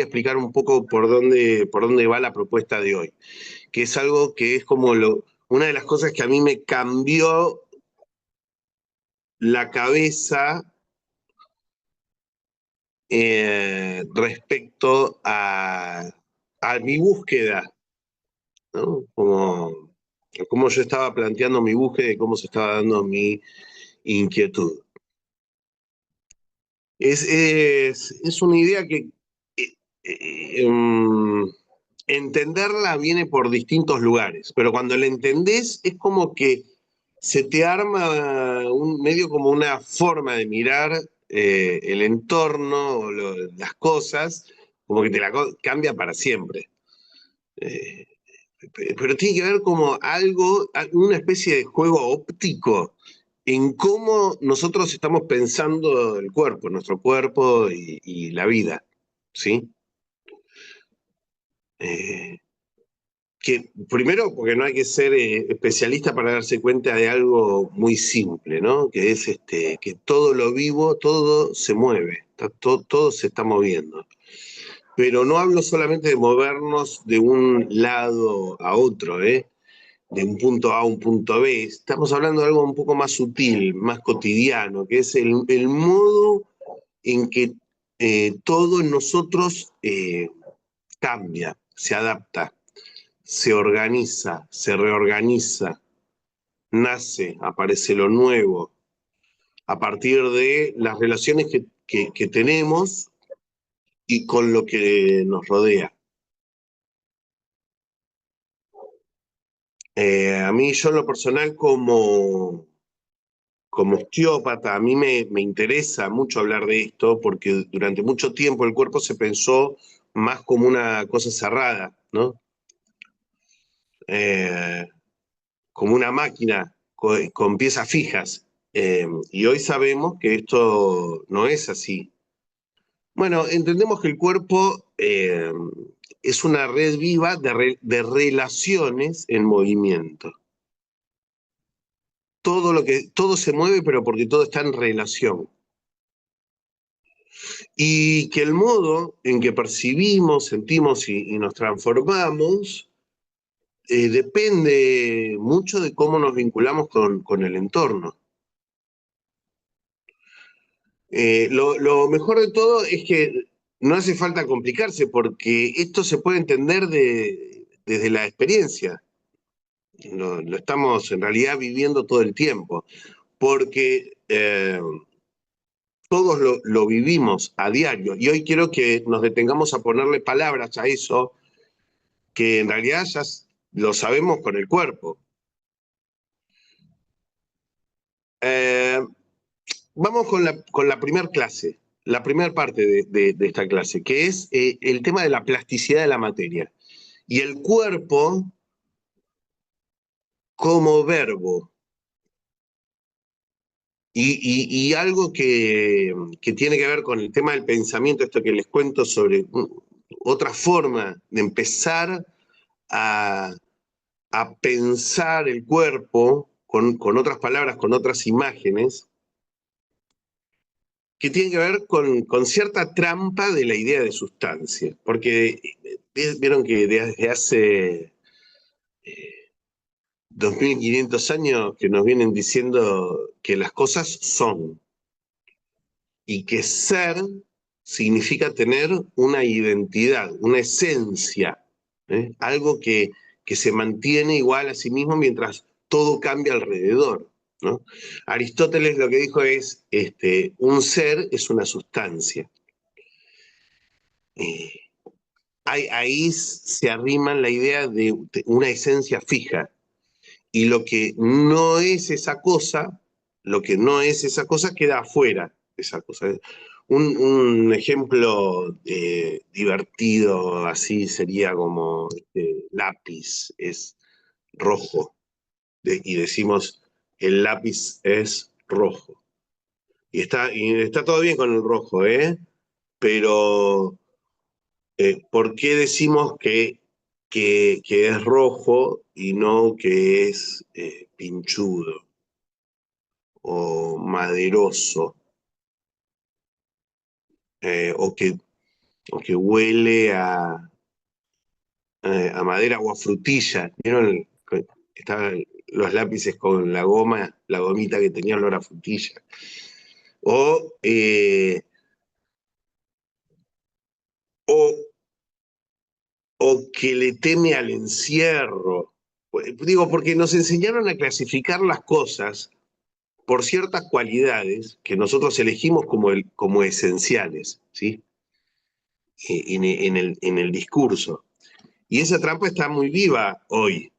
a explicar un poco por dónde va la propuesta de hoy, que es algo que es como una de las cosas que a mí me cambió la cabeza respecto a mi búsqueda, ¿no? Como yo estaba planteando mi búsqueda y cómo se estaba dando mi inquietud. Es una idea que eh, entenderla viene por distintos lugares, pero cuando la entendés es como que se te arma medio como una forma de mirar el entorno o las cosas, como que te la cambia para siempre. Eh, pero tiene que ver como algo, una especie de juego óptico en cómo nosotros estamos pensando el cuerpo, nuestro cuerpo y la vida, ¿sí? Eh, que primero, porque no hay que ser especialista para darse cuenta de algo muy simple, ¿no? Que es que todo lo vivo, todo se mueve, todo se está moviendo. Pero no hablo solamente de movernos de un lado a otro, ¿eh? De un punto A a un punto B. Estamos hablando de algo un poco más sutil, más cotidiano, que es el modo en que todo en nosotros cambia, se adapta, se organiza, se reorganiza, nace, aparece lo nuevo, a partir de las relaciones que tenemos y con lo que nos rodea. A mí, yo en lo personal, como osteópata, a mí me interesa mucho hablar de esto porque durante mucho tiempo el cuerpo se pensó más como una cosa cerrada, ¿no? Eh, como una máquina con piezas fijas. Y hoy sabemos que esto no es así. Bueno, entendemos que el cuerpo es una red viva de relaciones en movimiento. Todo se mueve, pero porque todo está en relación. Y que el modo en que percibimos, sentimos y nos transformamos depende mucho de cómo nos vinculamos con el entorno. Lo mejor de todo es que no hace falta complicarse porque esto se puede entender desde la experiencia. Lo estamos en realidad viviendo todo el tiempo, porque todos lo vivimos a diario. Y hoy quiero que nos detengamos a ponerle palabras a eso, que en realidad ya lo sabemos con el cuerpo. Eh, Vamos con la primera clase, la primera parte de esta clase, que es el tema de la plasticidad de la materia. Y el cuerpo como verbo. Y algo que tiene que ver con el tema del pensamiento, esto que les cuento sobre otra forma de empezar a, a pensar el cuerpo con otras palabras, con otras imágenes, que tiene que ver con cierta trampa de la idea de sustancia. Porque vieron que desde hace 2500 años que nos vienen diciendo que las cosas son y que ser significa tener una identidad, una esencia, algo que se mantiene igual a sí mismo mientras todo cambia alrededor, ¿no? Aristóteles lo que dijo es, un ser es una sustancia. Eh, ahí se arriman la idea de una esencia fija, y lo que no es esa cosa, lo que no es esa cosa queda afuera de esa cosa. Un ejemplo divertido así sería como lápiz es rojo, y decimos el lápiz es rojo. Y está todo bien con el rojo, ¿eh? Pero ¿por qué decimos que es rojo y no que es pinchudo o maderoso? O que o que huele a madera o a frutilla. ¿Vieron? Estaban los lápices con la goma, la gomita que tenía olor a frutilla. O, o, o que le teme al encierro. Digo, porque nos enseñaron a clasificar las cosas por ciertas cualidades que nosotros elegimos como esenciales, ¿sí? En el discurso. Y esa trampa está muy viva hoy,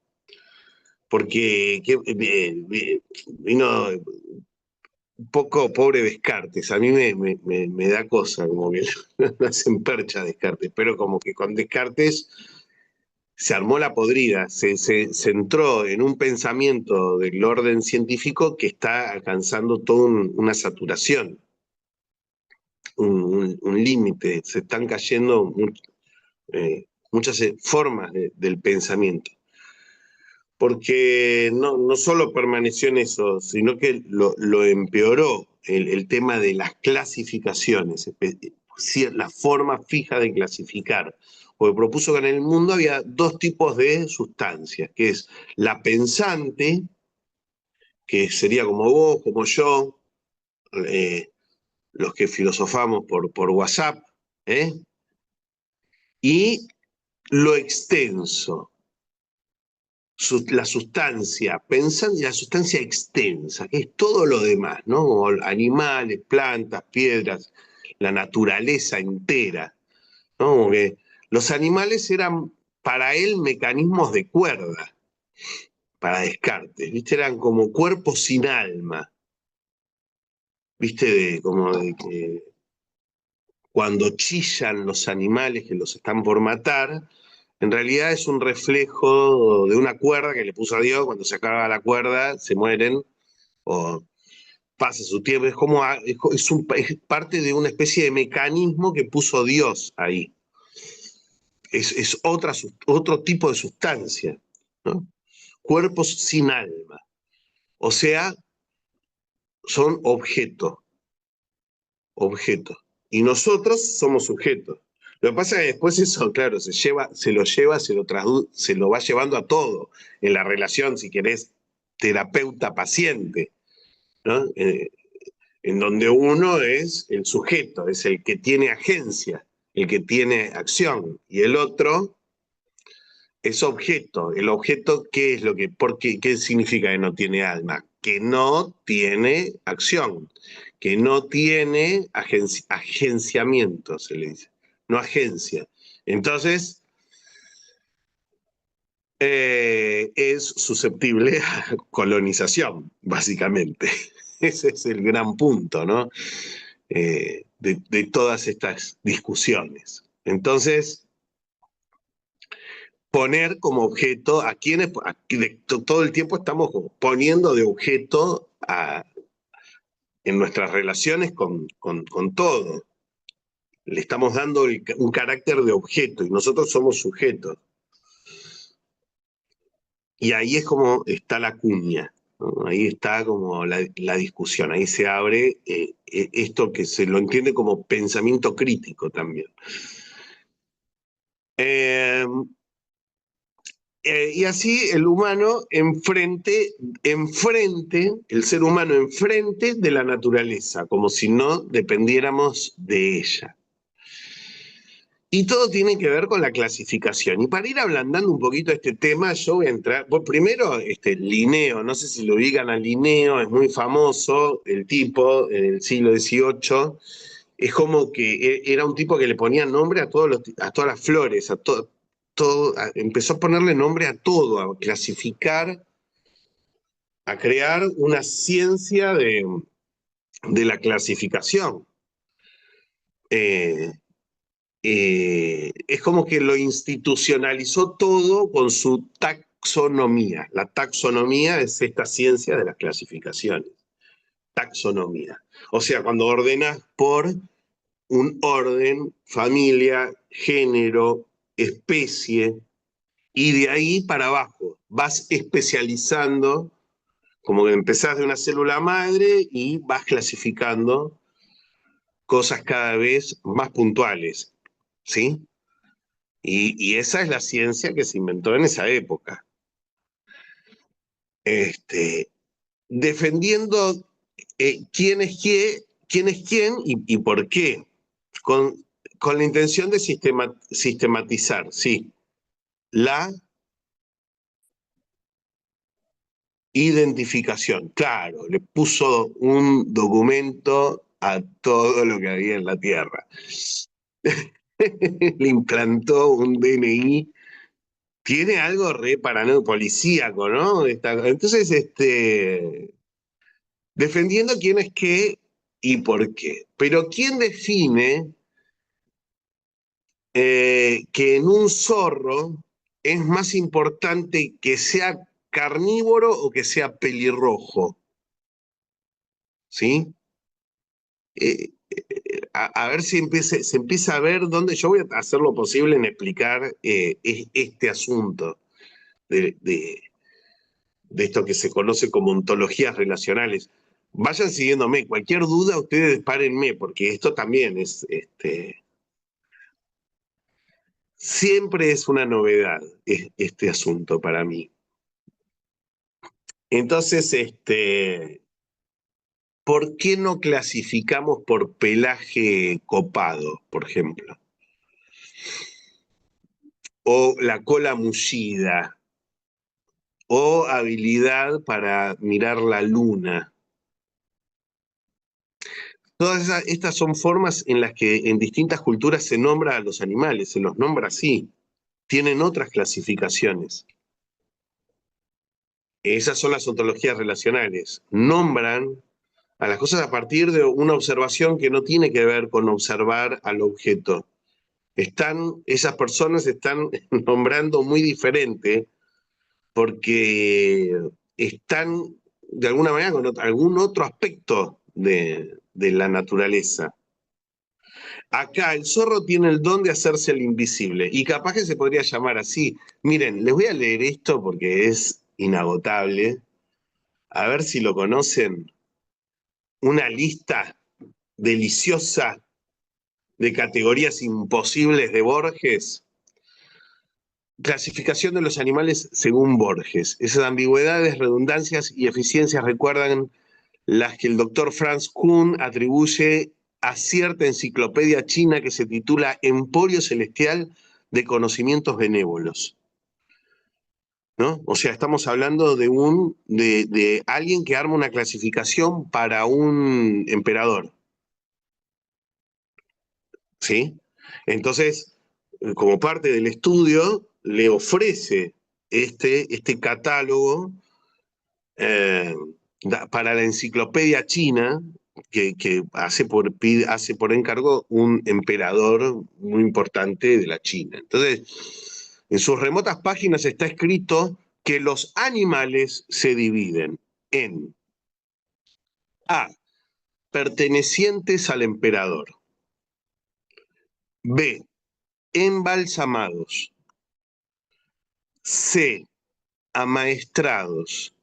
porque vino un poco pobre Descartes. A mí me da cosa, como que me hacen percha Descartes, pero como que con Descartes se armó la podrida, se entró en un pensamiento del orden científico que está alcanzando toda una saturación, un límite, se están cayendo muchas formas del pensamiento. Porque no solo permaneció en eso, sino que lo empeoró el tema de las clasificaciones, la forma fija de clasificar. Porque propuso que en el mundo había dos tipos de sustancias, que es la pensante, que sería como vos, como yo, los que filosofamos por WhatsApp, ¿eh? Y lo extenso, la sustancia pensante y la sustancia extensa, que es todo lo demás, ¿no? Como animales, plantas, piedras, la naturaleza entera, ¿no? Como que los animales eran para él mecanismos de cuerda, para Descartes, ¿viste? Eran como cuerpos sin alma, ¿viste? Como de que cuando chillan los animales que los están por matar, en realidad es un reflejo de una cuerda que le puso a Dios. Cuando se acaba la cuerda, se mueren o pasa su tiempo. Es como es parte de una especie de mecanismo que puso Dios ahí. Es otro tipo de sustancia, ¿no? Cuerpos sin alma. O sea, son objetos. Y nosotros somos sujetos. Lo que pasa es que después eso, claro, se lo va llevando a todo. En la relación, si querés, terapeuta-paciente, ¿no? En donde uno es el sujeto, es el que tiene agencia, el que tiene acción, y el otro es objeto. El objeto, ¿qué es lo que, qué significa que no tiene alma? Que no tiene acción, que no tiene agenciamiento, se le dice, no agencia. Entonces, es susceptible a colonización, básicamente. Ese es el gran punto, ¿no? De todas estas discusiones. Entonces, poner como objeto a quienes todo el tiempo estamos poniendo de objeto en nuestras relaciones con todo. Le estamos dando un carácter de objeto y nosotros somos sujetos. Y ahí es como está la cuña, ¿no? Ahí está como la discusión, ahí se abre esto que se lo entiende como pensamiento crítico también. Y así el humano enfrente, el ser humano enfrente de la naturaleza, como si no dependiéramos de ella. Y todo tiene que ver con la clasificación. Y para ir ablandando un poquito este tema, yo voy a entrar. Bueno, primero, Linneo, no sé si lo ubican a Linneo, es muy famoso, el tipo, en el siglo XVIII. Es como que era un tipo que le ponía nombre a todas las flores, empezó a ponerle nombre a todo, a clasificar, a crear una ciencia de la clasificación. Es como que lo institucionalizó todo con su taxonomía. La taxonomía es esta ciencia de las clasificaciones. Taxonomía. O sea, cuando ordenas por un orden, familia, género, especie, y de ahí para abajo vas especializando, como que empezás de una célula madre y vas clasificando cosas cada vez más puntuales. ¿sí? Y esa es la ciencia que se inventó en esa época. Defendiendo quién es quién y por qué, con, con la intención de sistematizar, sí, la identificación. Claro, le puso un documento a todo lo que había en la Tierra. Le implantó un DNI. Tiene algo re paranoico, policíaco, ¿no? Entonces, defendiendo quién es qué y por qué. Pero ¿quién define que en un zorro es más importante que sea carnívoro o que sea pelirrojo? ¿Sí? A ver si se empieza a ver dónde yo voy a hacer lo posible en explicar este asunto de esto que se conoce como ontologías relacionales. Vayan siguiéndome, cualquier duda ustedes párenme, porque esto también es, siempre es una novedad este asunto para mí. Entonces, ¿por qué no clasificamos por pelaje copado, por ejemplo? O la cola mullida, o habilidad para mirar la luna. Todas estas son formas en las que en distintas culturas se nombra a los animales, se los nombra así, tienen otras clasificaciones. Esas son las ontologías relacionales. Nombran a las cosas a partir de una observación que no tiene que ver con observar al objeto. Esas personas están nombrando muy diferente porque están de alguna manera con algún otro aspecto de la naturaleza. Acá el zorro tiene el don de hacerse el invisible y capaz que se podría llamar así. Miren, les voy a leer esto porque es inagotable. A ver si lo conocen. Una lista deliciosa de categorías imposibles de Borges. Clasificación de los animales según Borges. Esas ambigüedades, redundancias y eficiencias recuerdan las que el doctor Franz Kuhn atribuye a cierta enciclopedia china que se titula Emporio Celestial de Conocimientos Benévolos. ¿No? O sea, estamos hablando de alguien que arma una clasificación para un emperador. ¿Sí? Entonces, como parte del estudio, le ofrece este catálogo eh, para la enciclopedia china que hace por encargo un emperador muy importante de la China. Entonces, en sus remotas páginas está escrito que los animales se dividen en A, pertenecientes al emperador; B, embalsamados; C, amaestrados;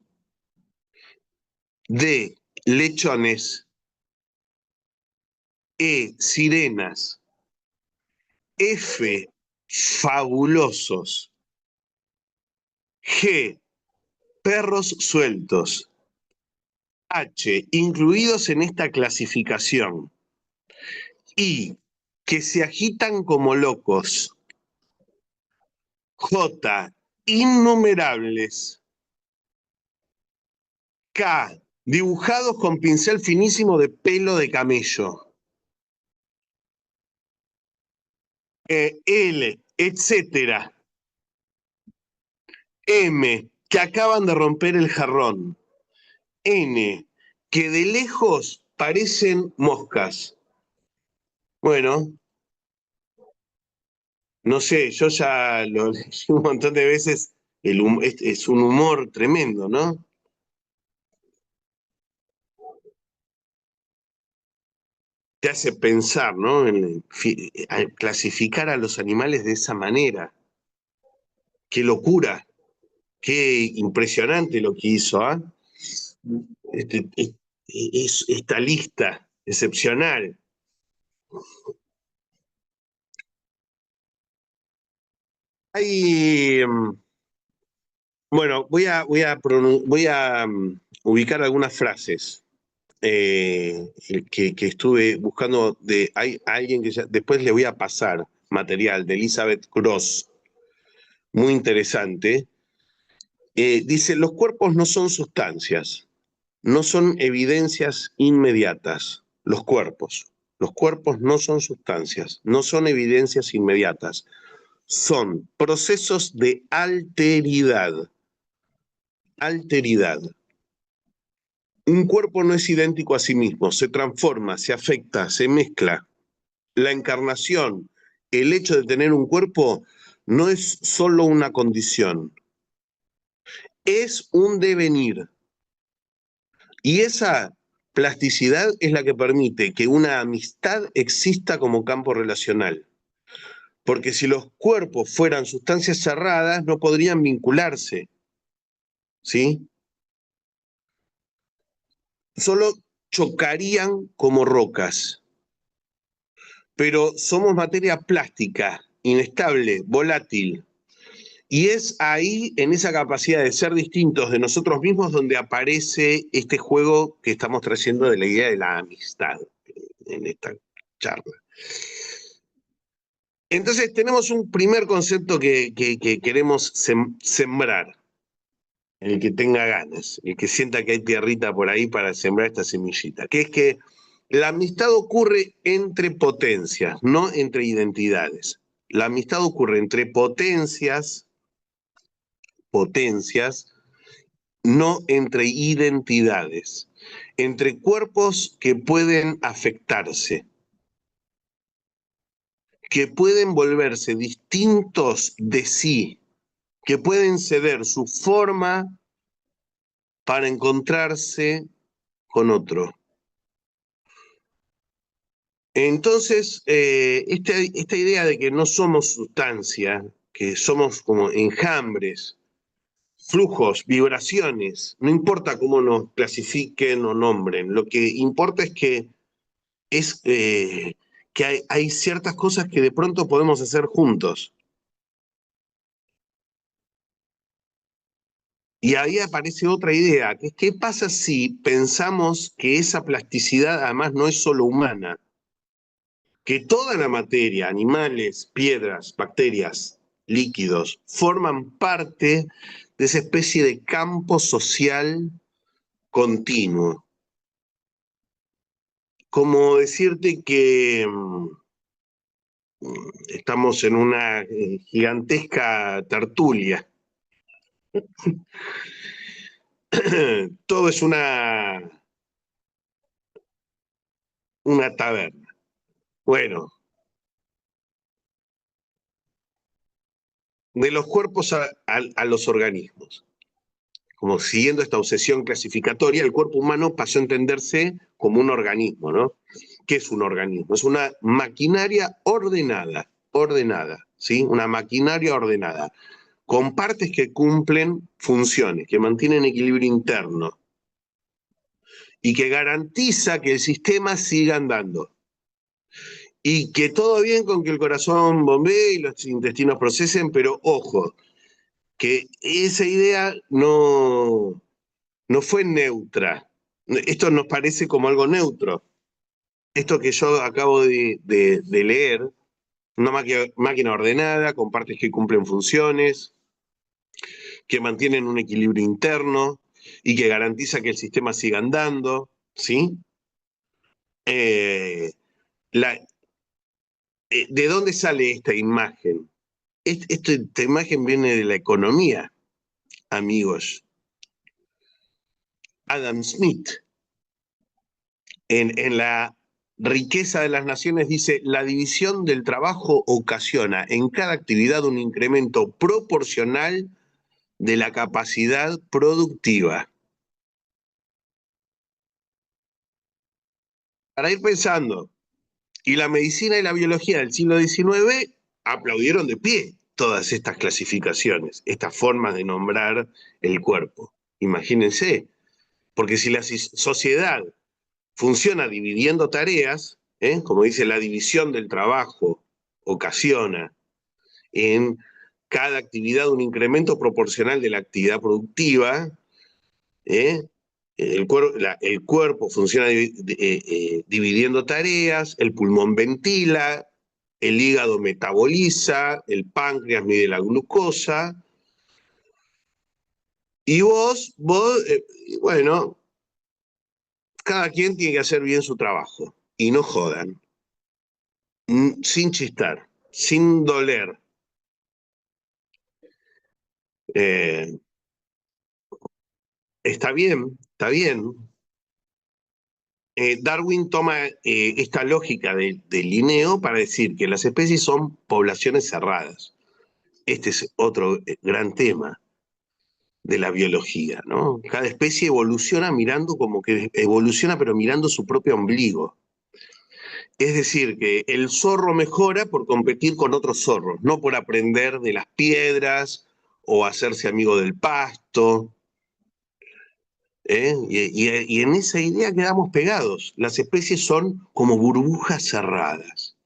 D, lechones; E, sirenas; F, fabulosos; G, perros sueltos; H, incluidos en esta clasificación; I, que se agitan como locos; J, innumerables; K, dibujados con pincel finísimo de pelo de camello; L, etcétera; M, que acaban de romper el jarrón; N, que de lejos parecen moscas. Bueno, no sé, yo ya lo leí un montón de veces, es un humor tremendo, ¿no? Te hace pensar, ¿no? Clasificar a los animales de esa manera. Qué locura, qué impresionante lo que hizo, ¿ah? Este, esta lista excepcional. Hay, bueno, ubicar algunas frases que estuve buscando hay alguien que después le voy a pasar material de Elizabeth Gross, muy interesante. Dice, los cuerpos no son sustancias, no son evidencias inmediatas. Los cuerpos no son sustancias, no son evidencias inmediatas, son procesos de alteridad. Alteridad. Un cuerpo no es idéntico a sí mismo, se transforma, se afecta, se mezcla. La encarnación, el hecho de tener un cuerpo, no es solo una condición, es un devenir. Y esa plasticidad es la que permite que una amistad exista como campo relacional. Porque si los cuerpos fueran sustancias cerradas, no podrían vincularse, ¿sí? Solo chocarían como rocas. Pero somos materia plástica, inestable, volátil. Y es ahí, en esa capacidad de ser distintos de nosotros mismos, donde aparece este juego que estamos trayendo de la idea de la amistad en esta charla. Entonces tenemos un primer concepto que queremos sembrar, el que tenga ganas, el que sienta que hay tierrita por ahí para sembrar esta semillita, que es que la amistad ocurre entre potencias, no entre identidades. La amistad ocurre entre potencias, no entre identidades, entre cuerpos que pueden afectarse, que pueden volverse distintos de sí, que pueden ceder su forma para encontrarse con otro. Entonces, esta idea de que no somos sustancia, que somos como enjambres, flujos, vibraciones, no importa cómo nos clasifiquen o nombren, lo que importa es que hay ciertas cosas que de pronto podemos hacer juntos. Y ahí aparece otra idea, que es qué pasa si pensamos que esa plasticidad además no es solo humana, que toda la materia, animales, piedras, bacterias, líquidos, forman parte de esa especie de campo social continuo. Como decirte que estamos en una gigantesca tertulia. Todo es una taberna. Bueno, de los cuerpos a los organismos. Como siguiendo esta obsesión clasificatoria, el cuerpo humano pasó a entenderse como un organismo, ¿no? ¿Qué es un organismo? Es una maquinaria ordenada, ¿sí? Una maquinaria ordenada, con partes que cumplen funciones, que mantienen equilibrio interno y que garantiza que el sistema siga andando. Y que todo bien con que el corazón bombee y los intestinos procesen, pero ojo, que esa idea no fue neutra. Esto nos parece como algo neutro. Esto que yo acabo de leer, una máquina ordenada, con partes que cumplen funciones, que mantienen un equilibrio interno y que garantiza que el sistema siga andando, ¿sí? Eh, la, ¿De dónde sale esta imagen? Esta imagen viene de la economía, amigos. Adam Smith, en la riqueza de las naciones, dice, la división del trabajo ocasiona en cada actividad un incremento proporcional de la capacidad productiva. Para ir pensando, y la medicina y la biología del siglo XIX aplaudieron de pie todas estas clasificaciones, estas formas de nombrar el cuerpo. Imagínense, porque si la sociedad funciona dividiendo tareas, como dice, la división del trabajo ocasiona en cada actividad un incremento proporcional de la actividad productiva, el cuerpo funciona dividiendo tareas, el pulmón ventila, el hígado metaboliza, el páncreas mide la glucosa, y bueno, cada quien tiene que hacer bien su trabajo, y no jodan, sin chistar, sin doler. Está bien, está bien. Darwin toma esta lógica de Linneo para decir que las especies son poblaciones cerradas. Este es otro gran tema de la biología, ¿no? Cada especie evoluciona mirando como que evoluciona, pero mirando su propio ombligo. Es decir, que el zorro mejora por competir con otros zorros, no por aprender de las piedras o hacerse amigo del pasto. Y en esa idea quedamos pegados. Las especies son como burbujas cerradas,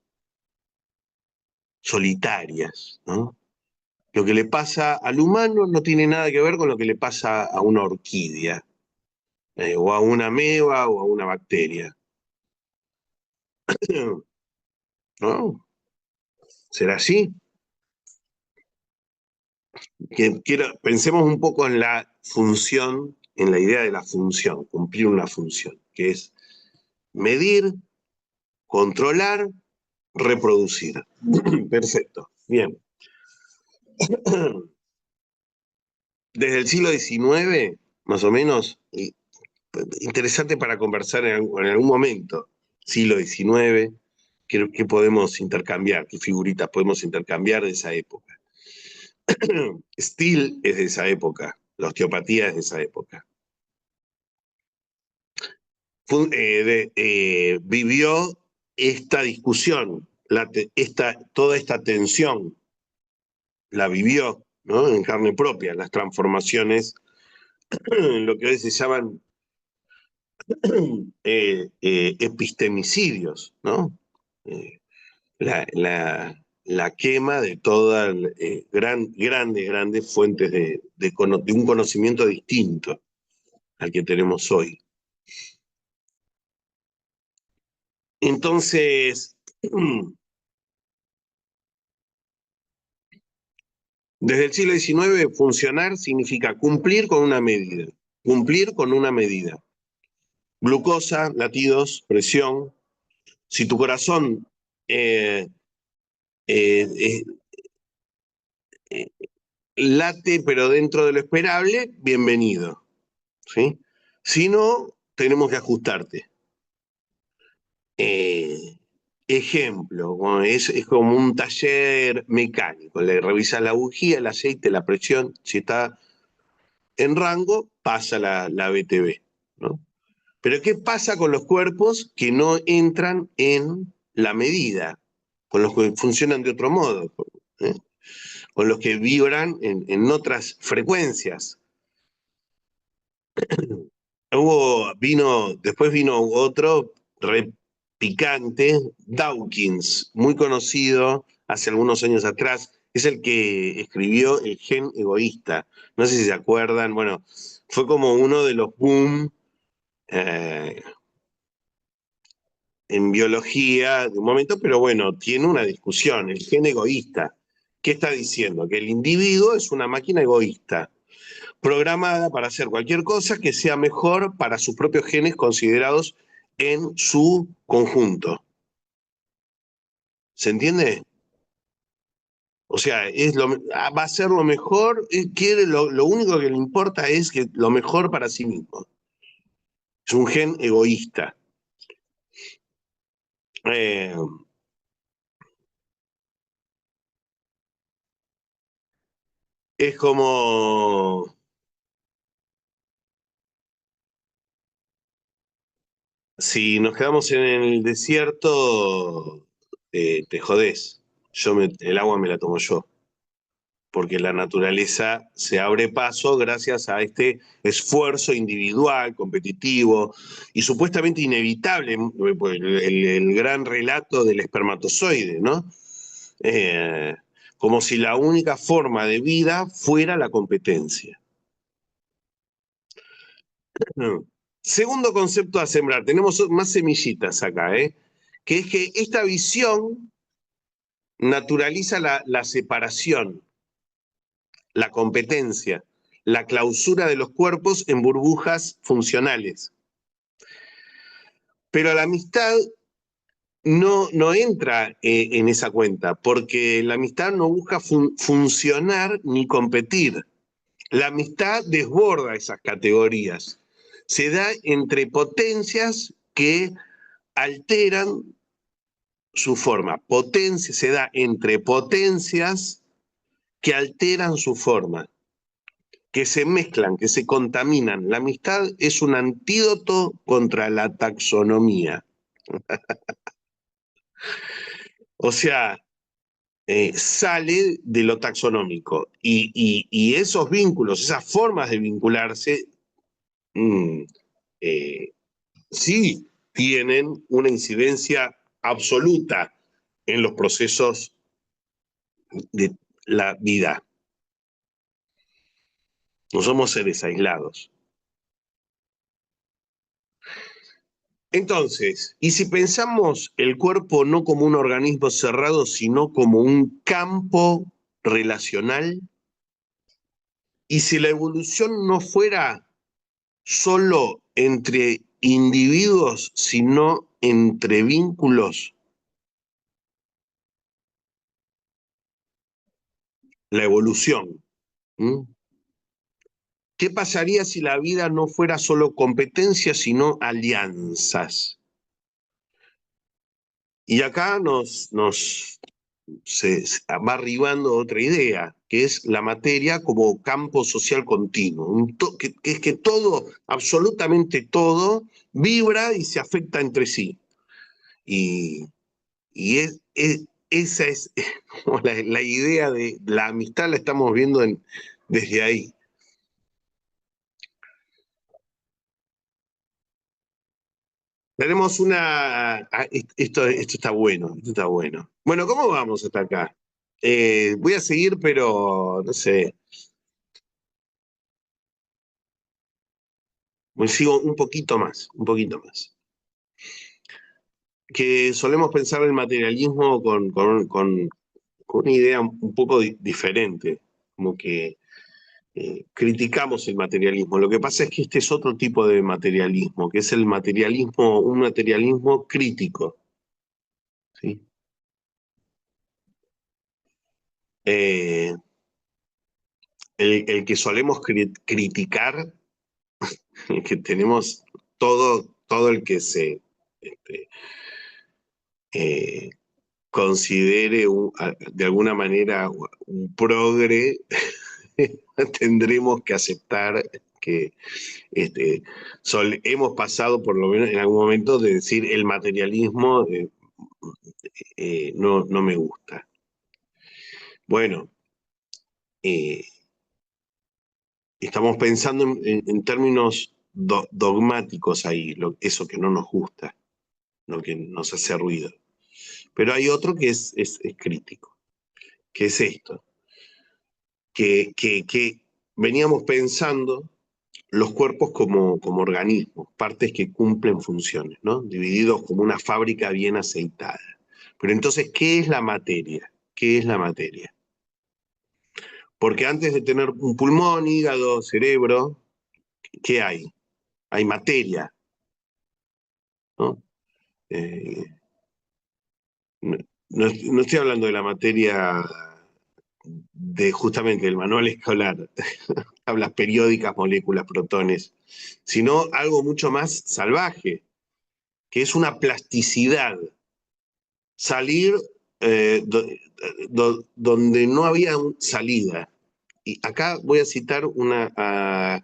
solitarias, ¿no? Lo que le pasa al humano no tiene nada que ver con lo que le pasa a una orquídea, o a una ameba o a una bacteria. ¿No? ¿Será así? Pensemos un poco en la función, en la idea de la función, cumplir una función, que es medir, controlar, reproducir. Perfecto, bien. Desde el siglo XIX, más o menos, interesante para conversar en algún momento, siglo XIX, ¿qué podemos intercambiar? ¿Qué figuritas podemos intercambiar de esa época? Steele es de esa época, la osteopatía es de esa época. Vivió esta discusión, toda esta tensión, la vivió, ¿no? En carne propia, las transformaciones, lo que hoy se llaman epistemicidios, ¿no? Eh, la quema de todas grandes fuentes de un conocimiento distinto al que tenemos hoy. Entonces, desde el siglo XIX, funcionar significa cumplir con una medida. Cumplir con una medida. Glucosa, latidos, presión. Si tu corazón eh, eh, eh, late, pero dentro de lo esperable, bienvenido. ¿Sí? Si no, tenemos que ajustarte. Ejemplo, bueno, es como un taller mecánico. Le revisas la bujía, el aceite, la presión. Si está en rango, pasa la BTV, ¿no? Pero ¿qué pasa con los cuerpos que no entran en la medida? Con los que funcionan de otro modo, ¿eh? Con los que vibran en otras frecuencias. Después vino otro picante, Dawkins, muy conocido hace algunos años atrás, es el que escribió El gen egoísta. No sé si se acuerdan, bueno, fue como uno de los boom en biología de un momento, pero bueno, tiene una discusión, el gen egoísta. ¿Qué está diciendo? Que el individuo es una máquina egoísta, programada para hacer cualquier cosa que sea mejor para sus propios genes considerados en su conjunto. ¿Se entiende? O sea, va a ser lo mejor, lo único que le importa es que lo mejor para sí mismo. Es un gen egoísta. Eh, es como si nos quedamos en el desierto, te jodés. El agua me la tomo yo, porque la naturaleza se abre paso gracias a este esfuerzo individual, competitivo y supuestamente inevitable, el gran relato del espermatozoide, ¿no? como si la única forma de vida fuera la competencia. Segundo concepto a sembrar, tenemos más semillitas acá, que es que esta visión naturaliza la separación, la competencia, la clausura de los cuerpos en burbujas funcionales. Pero la amistad no entra en esa cuenta, porque la amistad no busca funcionar ni competir. La amistad desborda esas categorías. Se da entre potencias que alteran su forma. Potencia se da entre potencias que alteran su forma, que se mezclan, que se contaminan. La amistad es un antídoto contra la taxonomía. O sea, sale de lo taxonómico y esos vínculos, esas formas de vincularse, eh, sí tienen una incidencia absoluta en los procesos de la vida. No somos seres aislados. Entonces, y si pensamos el cuerpo no como un organismo cerrado, sino como un campo relacional, y si la evolución no fuera solo entre individuos, sino entre vínculos, la evolución. ¿Mm? ¿Qué pasaría si la vida no fuera solo competencia, sino alianzas? Y acá se va arribando otra idea, que es la materia como campo social continuo, que es que todo, absolutamente todo, vibra y se afecta entre sí. Y, esa es como la idea de la amistad, la estamos viendo desde ahí. Tenemos una... esto está bueno, esto está bueno. Bueno, ¿cómo vamos hasta acá? Voy a seguir, pero no sé, sigo un poquito más, un poquito más. Que solemos pensar el materialismo con una idea un poco diferente, como que criticamos el materialismo. Lo que pasa es que este es otro tipo de materialismo, que es el materialismo, un materialismo crítico. ¿Sí? Eh, el que solemos criticar, el que tenemos todo el que se este, eh, considere de alguna manera un progre, tendremos que aceptar que hemos pasado por lo menos en algún momento de decir el materialismo no me gusta. Bueno, eh, estamos pensando en términos dogmáticos ahí, eso que no nos gusta, lo que nos hace ruido. Pero hay otro que es crítico, que es esto, que veníamos pensando los cuerpos como organismos, partes que cumplen funciones, ¿no? Divididos como una fábrica bien aceitada. Pero entonces, ¿qué es la materia? ¿Qué es la materia? Porque antes de tener un pulmón, hígado, cerebro, ¿qué hay? Hay materia, ¿no? Eh, no, no estoy hablando de la materia de justamente el manual escolar, tablas periódicas, moléculas, protones, sino algo mucho más salvaje, que es una plasticidad. Salir donde no había salida. Y acá voy a citar a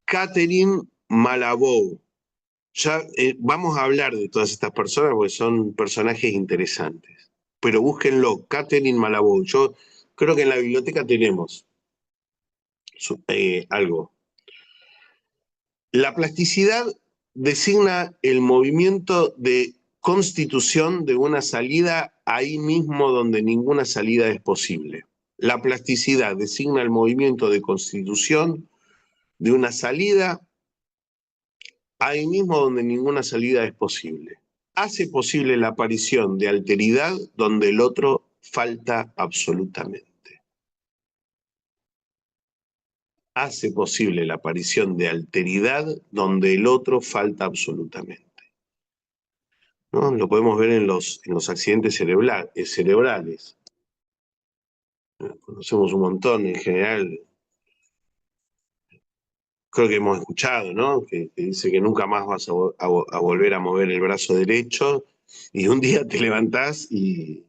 Catherine Malabou. Ya vamos a hablar de todas estas personas porque son personajes interesantes. Pero búsquenlo, Catherine Malabou. Yo creo que en la biblioteca tenemos algo. La plasticidad designa el movimiento de constitución de una salida ahí mismo donde ninguna salida es posible. La plasticidad designa el movimiento de constitución de una salida ahí mismo donde ninguna salida es posible. Hace posible la aparición de alteridad donde el otro falta absolutamente. Hace posible la aparición de alteridad donde el otro falta absolutamente. ¿No? Lo podemos ver en los accidentes cerebrales. Conocemos un montón en general. Creo que hemos escuchado, ¿no? Que dice que nunca más vas a volver a mover el brazo derecho y un día te levantás y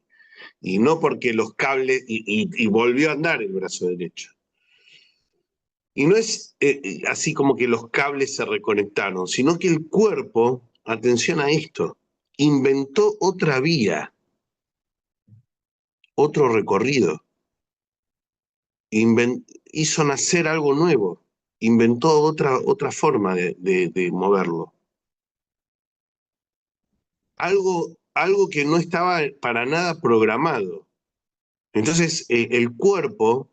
no porque los cables, y volvió a andar el brazo derecho. Y no es así como que los cables se reconectaron, sino que el cuerpo, atención a esto, inventó otra vía, otro recorrido, hizo nacer algo nuevo, inventó otra forma de moverlo. Algo que no estaba para nada programado. Entonces, el cuerpo,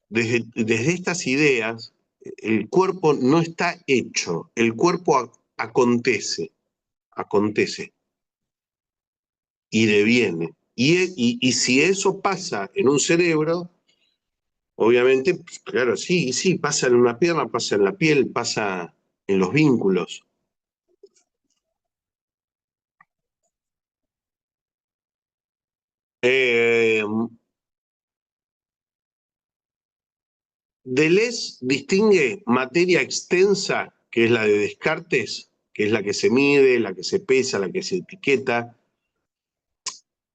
desde estas ideas, el cuerpo no está hecho, el cuerpo acontece y deviene. Y si eso pasa en un cerebro, obviamente, pues, claro, sí, pasa en una pierna, pasa en la piel, pasa en los vínculos. Eh, Deleuze distingue materia extensa, que es la de Descartes, que es la que se mide, la que se pesa, la que se etiqueta,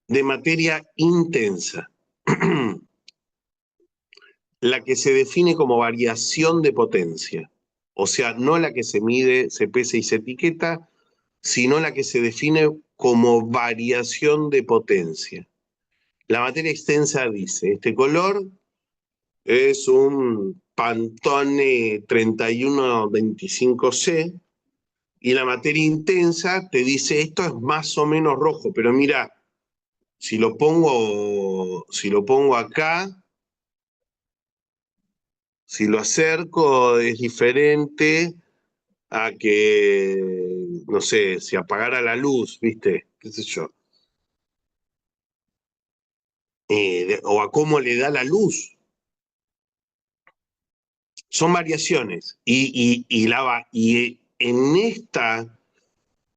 de materia intensa, la que se define como variación de potencia. O sea, no la que se mide, se pesa y se etiqueta, sino la que se define como variación de potencia. La materia extensa dice, este color es un Pantone 3125C, y la materia intensa te dice, esto es más o menos rojo, pero mira, si lo pongo acá, si lo acerco es diferente a que, no sé, si apagara la luz, ¿viste? ¿Qué sé yo? O a cómo le da la luz. Son variaciones. Y en esta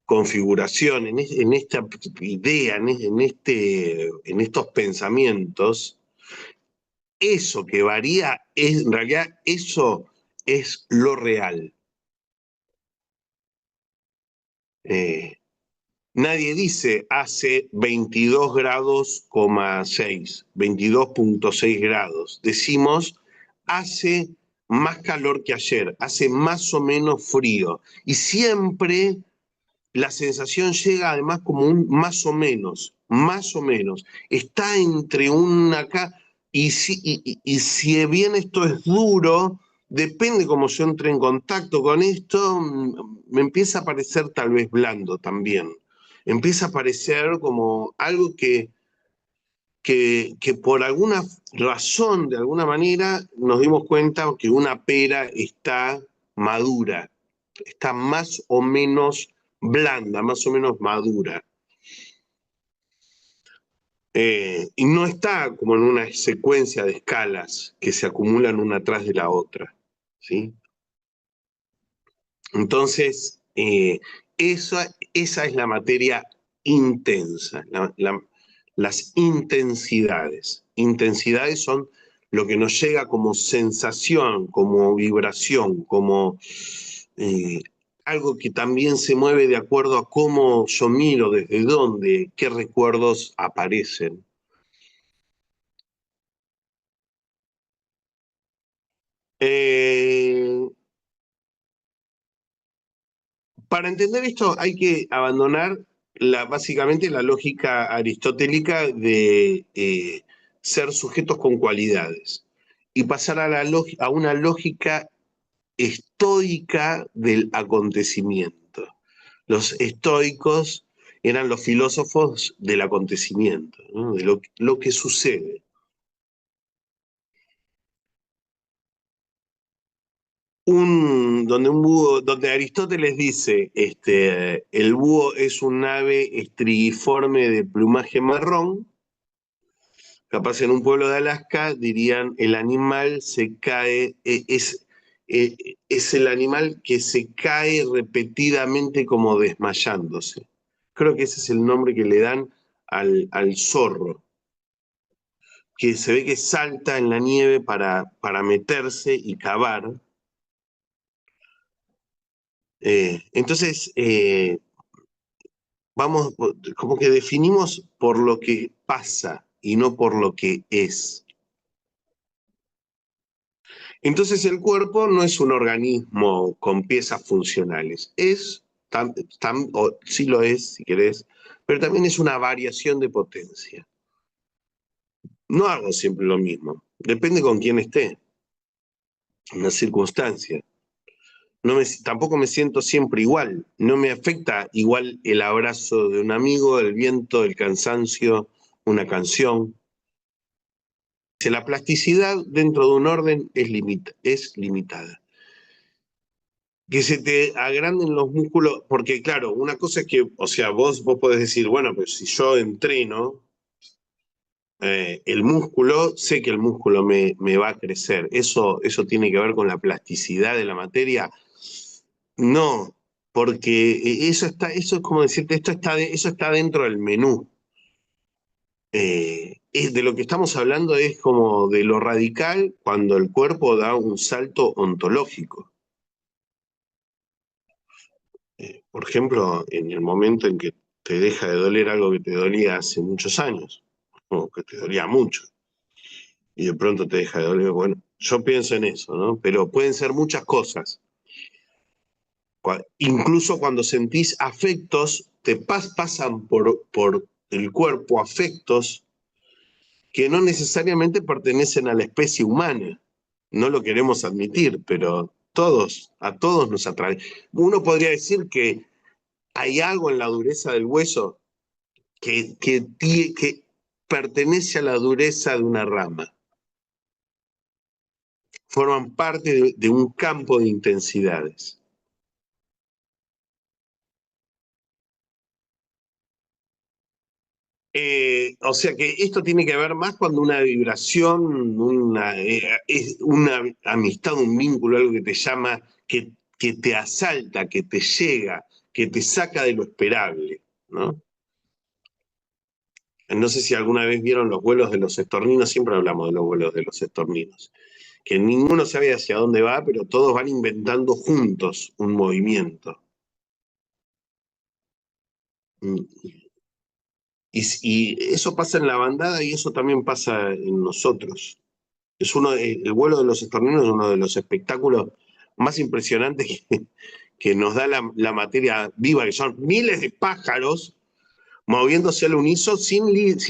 configuración, en esta idea, en estos pensamientos, eso que varía, en realidad eso es lo real. Eh, Nadie dice hace 22 grados, 22.6 grados. Decimos hace más calor que ayer, hace más o menos frío. Y siempre la sensación llega además como un más o menos, más o menos. Está entre un acá, y si bien esto es duro, depende cómo yo entre en contacto con esto, me empieza a parecer tal vez blando también. Empieza a parecer como algo que por alguna razón, de alguna manera, nos dimos cuenta que una pera está madura, está más o menos blanda, más o menos madura. Y no está como en una secuencia de escalas que se acumulan una tras de la otra. ¿Sí? Entonces, esa es la materia intensa, las intensidades. Intensidades son lo que nos llega como sensación, como vibración, como eh, algo que también se mueve de acuerdo a cómo yo miro, desde dónde, qué recuerdos aparecen. Eh, Para entender esto hay que abandonar básicamente la lógica aristotélica de ser sujetos con cualidades y pasar a una lógica estoica del acontecimiento. Los estoicos eran los filósofos del acontecimiento, ¿no? De lo que sucede. Donde Aristóteles dice, el búho es un ave estrigiforme de plumaje marrón, capaz en un pueblo de Alaska dirían el animal se cae, es el animal que se cae repetidamente como desmayándose. Creo que ese es el nombre que le dan al zorro, que se ve que salta en la nieve para meterse y cavar. Entonces, vamos, como que definimos por lo que pasa y no por lo que es. Entonces el cuerpo no es un organismo con piezas funcionales, o sí lo es, si querés, pero también es una variación de potencia. No hago siempre lo mismo, depende con quién esté, en la circunstancia. Tampoco me siento siempre igual, no me afecta igual el abrazo de un amigo, el viento, el cansancio, una canción. La plasticidad dentro de un orden es limitada. Que se te agranden los músculos, porque claro, una cosa es que, o sea, vos podés decir, bueno, pues si yo entreno el músculo, sé que el músculo me va a crecer. Eso tiene que ver con la plasticidad de la materia. No, porque eso es como decirte, eso está dentro del menú. De lo que estamos hablando es como de lo radical cuando el cuerpo da un salto ontológico. Por ejemplo, en el momento en que te deja de doler algo que te dolía hace muchos años, o que te dolía mucho, y de pronto te deja de doler, bueno, yo pienso en eso, ¿no? Pero pueden ser muchas cosas. Incluso cuando sentís afectos, pasan por el cuerpo afectos que no necesariamente pertenecen a la especie humana. No lo queremos admitir, pero a todos nos atrae. Uno podría decir que hay algo en la dureza del hueso que pertenece a la dureza de una rama. Forman parte de un campo de intensidades. O sea que esto tiene que ver más cuando una vibración, es una amistad, un vínculo, algo que te llama, que te asalta, que te llega, que te saca de lo esperable, ¿no? No sé si alguna vez vieron los vuelos de los estorninos, siempre hablamos de los vuelos de los estorninos, que ninguno sabe hacia dónde va, pero todos van inventando juntos un movimiento. Y eso pasa en la bandada y eso también pasa en nosotros. El vuelo de los estorninos es uno de los espectáculos más impresionantes que nos da la materia viva, que son miles de pájaros moviéndose al unísono sin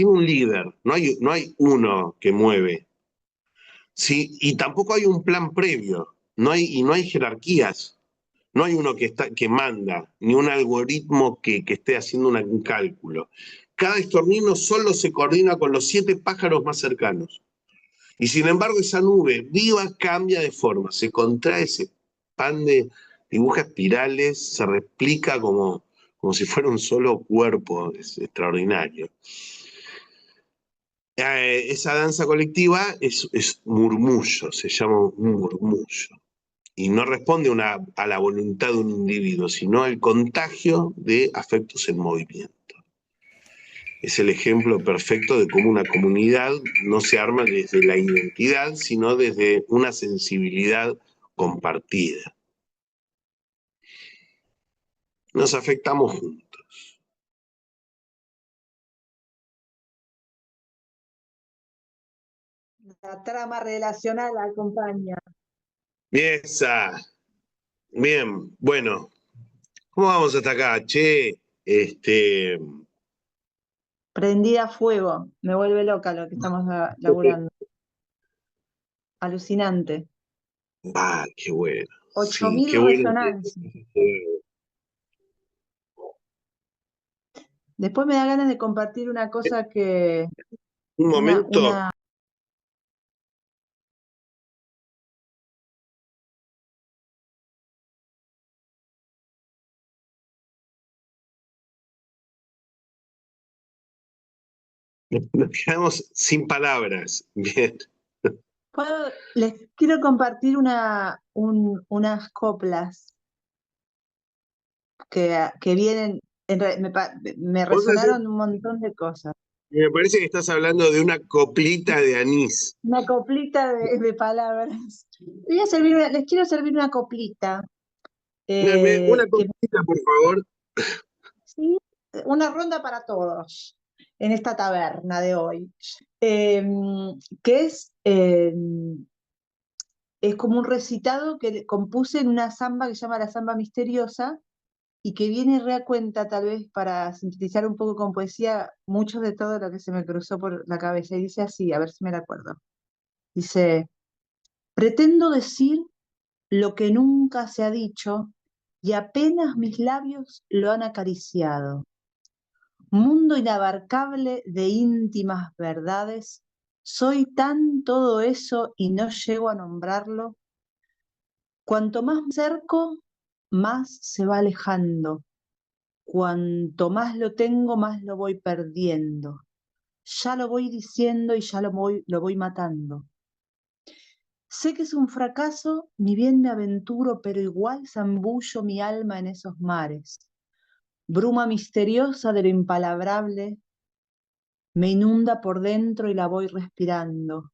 un líder. No hay uno que mueve. Sí, y tampoco hay un plan previo. No hay jerarquías. No hay uno que manda, ni un algoritmo que esté haciendo un cálculo. Cada estornino solo se coordina con los 7 pájaros más cercanos. Y sin embargo, esa nube viva cambia de forma, se contrae, se expande, dibuja espirales, se replica como si fuera un solo cuerpo, es extraordinario. Esa danza colectiva es murmullo, se llama un murmullo. Y no responde a la voluntad de un individuo, sino al contagio de afectos en movimiento. Es el ejemplo perfecto de cómo una comunidad no se arma desde la identidad, sino desde una sensibilidad compartida. Nos afectamos juntos. La trama relacional acompaña. Bien, bueno, ¿cómo vamos hasta acá? Che, Prendida a fuego. Me vuelve loca lo que estamos laburando. Alucinante. Qué bueno. 8.000 qué bueno. resonancias. Después me da ganas de compartir una cosa que, Un momento. una, Nos quedamos sin palabras. Bien. les quiero compartir unas coplas que vienen, me Vos decís, resonaron un montón de cosas. me parece que estás hablando de una coplita de anís. Una coplita de palabras. Les quiero servir una coplita. Una Que coplita, por favor. sí, una ronda para todos en esta taberna de hoy. Eh, que es como un recitado que compuse en una samba que se llama la Samba Misteriosa y que viene re a cuenta, tal vez para sintetizar un poco con poesía, mucho de todo lo que se me cruzó por la cabeza. Y dice así, a ver si me la acuerdo. Dice, pretendo decir lo que nunca se ha dicho y apenas mis labios lo han acariciado. Mundo inabarcable de íntimas verdades, soy tan todo eso y no llego a nombrarlo. Cuanto más me acerco, más se va alejando. Cuanto más lo tengo, más lo voy perdiendo. Ya lo voy diciendo y ya lo voy matando. Sé que es un fracaso, ni bien me aventuro, pero igual zambullo mi alma en esos mares. Bruma misteriosa de lo impalabrable me inunda por dentro y la voy respirando.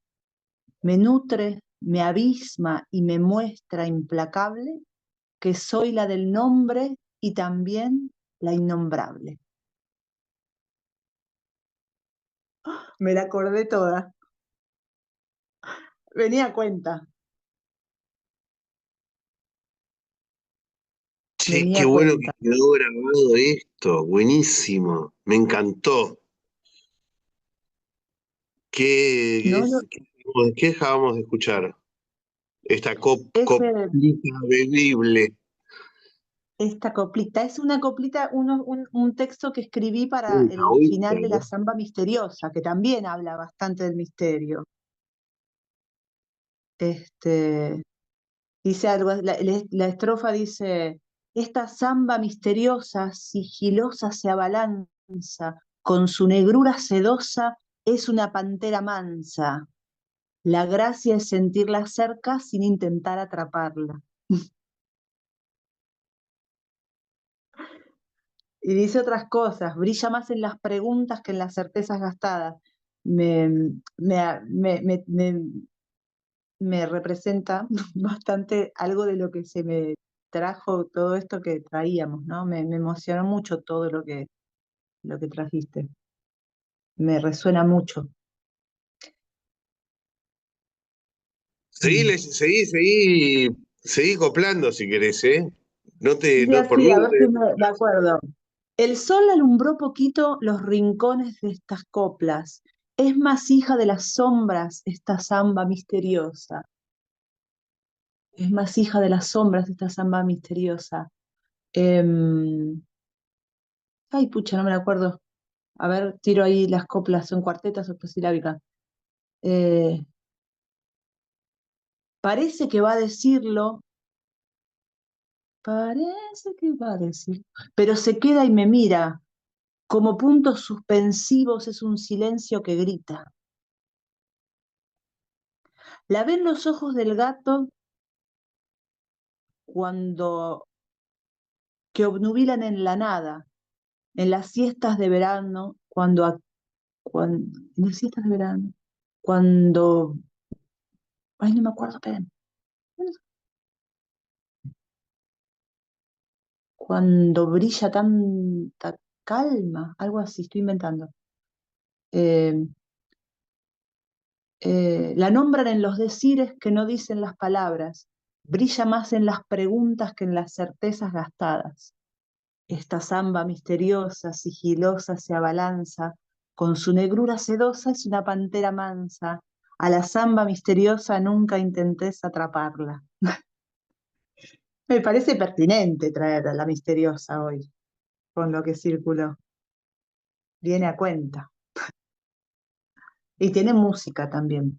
Me nutre, me abisma y me muestra implacable que soy la del nombre y también la innombrable. Me la acordé toda. Venía a cuenta. Che, Venía qué a bueno que cuenta. quedó grabado esto. Buenísimo. Me encantó. ¿Qué, No, no, qué dejábamos de escuchar? Esta ese, coplita bebible. esta coplita. Es una coplita, un texto que escribí para Ultra, el ultra, final de la ¿no? Samba Misteriosa, que también habla bastante del misterio. Este, dice algo, la estrofa dice, esta samba misteriosa, sigilosa se abalanza, con su negrura sedosa es una pantera mansa. La gracia es sentirla cerca sin intentar atraparla. Y dice otras cosas, brilla más en las preguntas que en las certezas gastadas. Me, me, me, me, me- Me representa bastante algo de lo que se me trajo todo esto que traíamos, ¿no? Me emocionó mucho todo lo que trajiste. Me resuena mucho. Seguí, Mm. seguí coplando si querés, ¿eh? Dice Por así, mí a no ver te... si me acuerdo. El sol alumbró poquito los rincones de estas coplas. Es más hija de las sombras esta samba misteriosa. Es más hija de las sombras esta samba misteriosa. Em, Ay, pucha, no me la acuerdo. A ver, tiro ahí las coplas, ¿son cuartetas o octosilábicas? Eh, Parece que va a decirlo, parece que va a decir, pero se queda y me mira. Como puntos suspensivos es un silencio que grita. La ven los ojos del gato cuando que obnubilan en la nada, en las siestas de verano, en las siestas de verano, cuando, ay, no me acuerdo, esperen, cuando brilla tanta calma, algo así, estoy inventando. Eh, la nombran en los decires que no dicen las palabras, brilla más en las preguntas que en las certezas gastadas. Esta samba misteriosa, sigilosa, se abalanza, con su negrura sedosa es una pantera mansa. A la samba misteriosa nunca intentés atraparla. Me parece pertinente traer a la misteriosa hoy, con lo que circuló. viene a cuenta. Y tiene música también.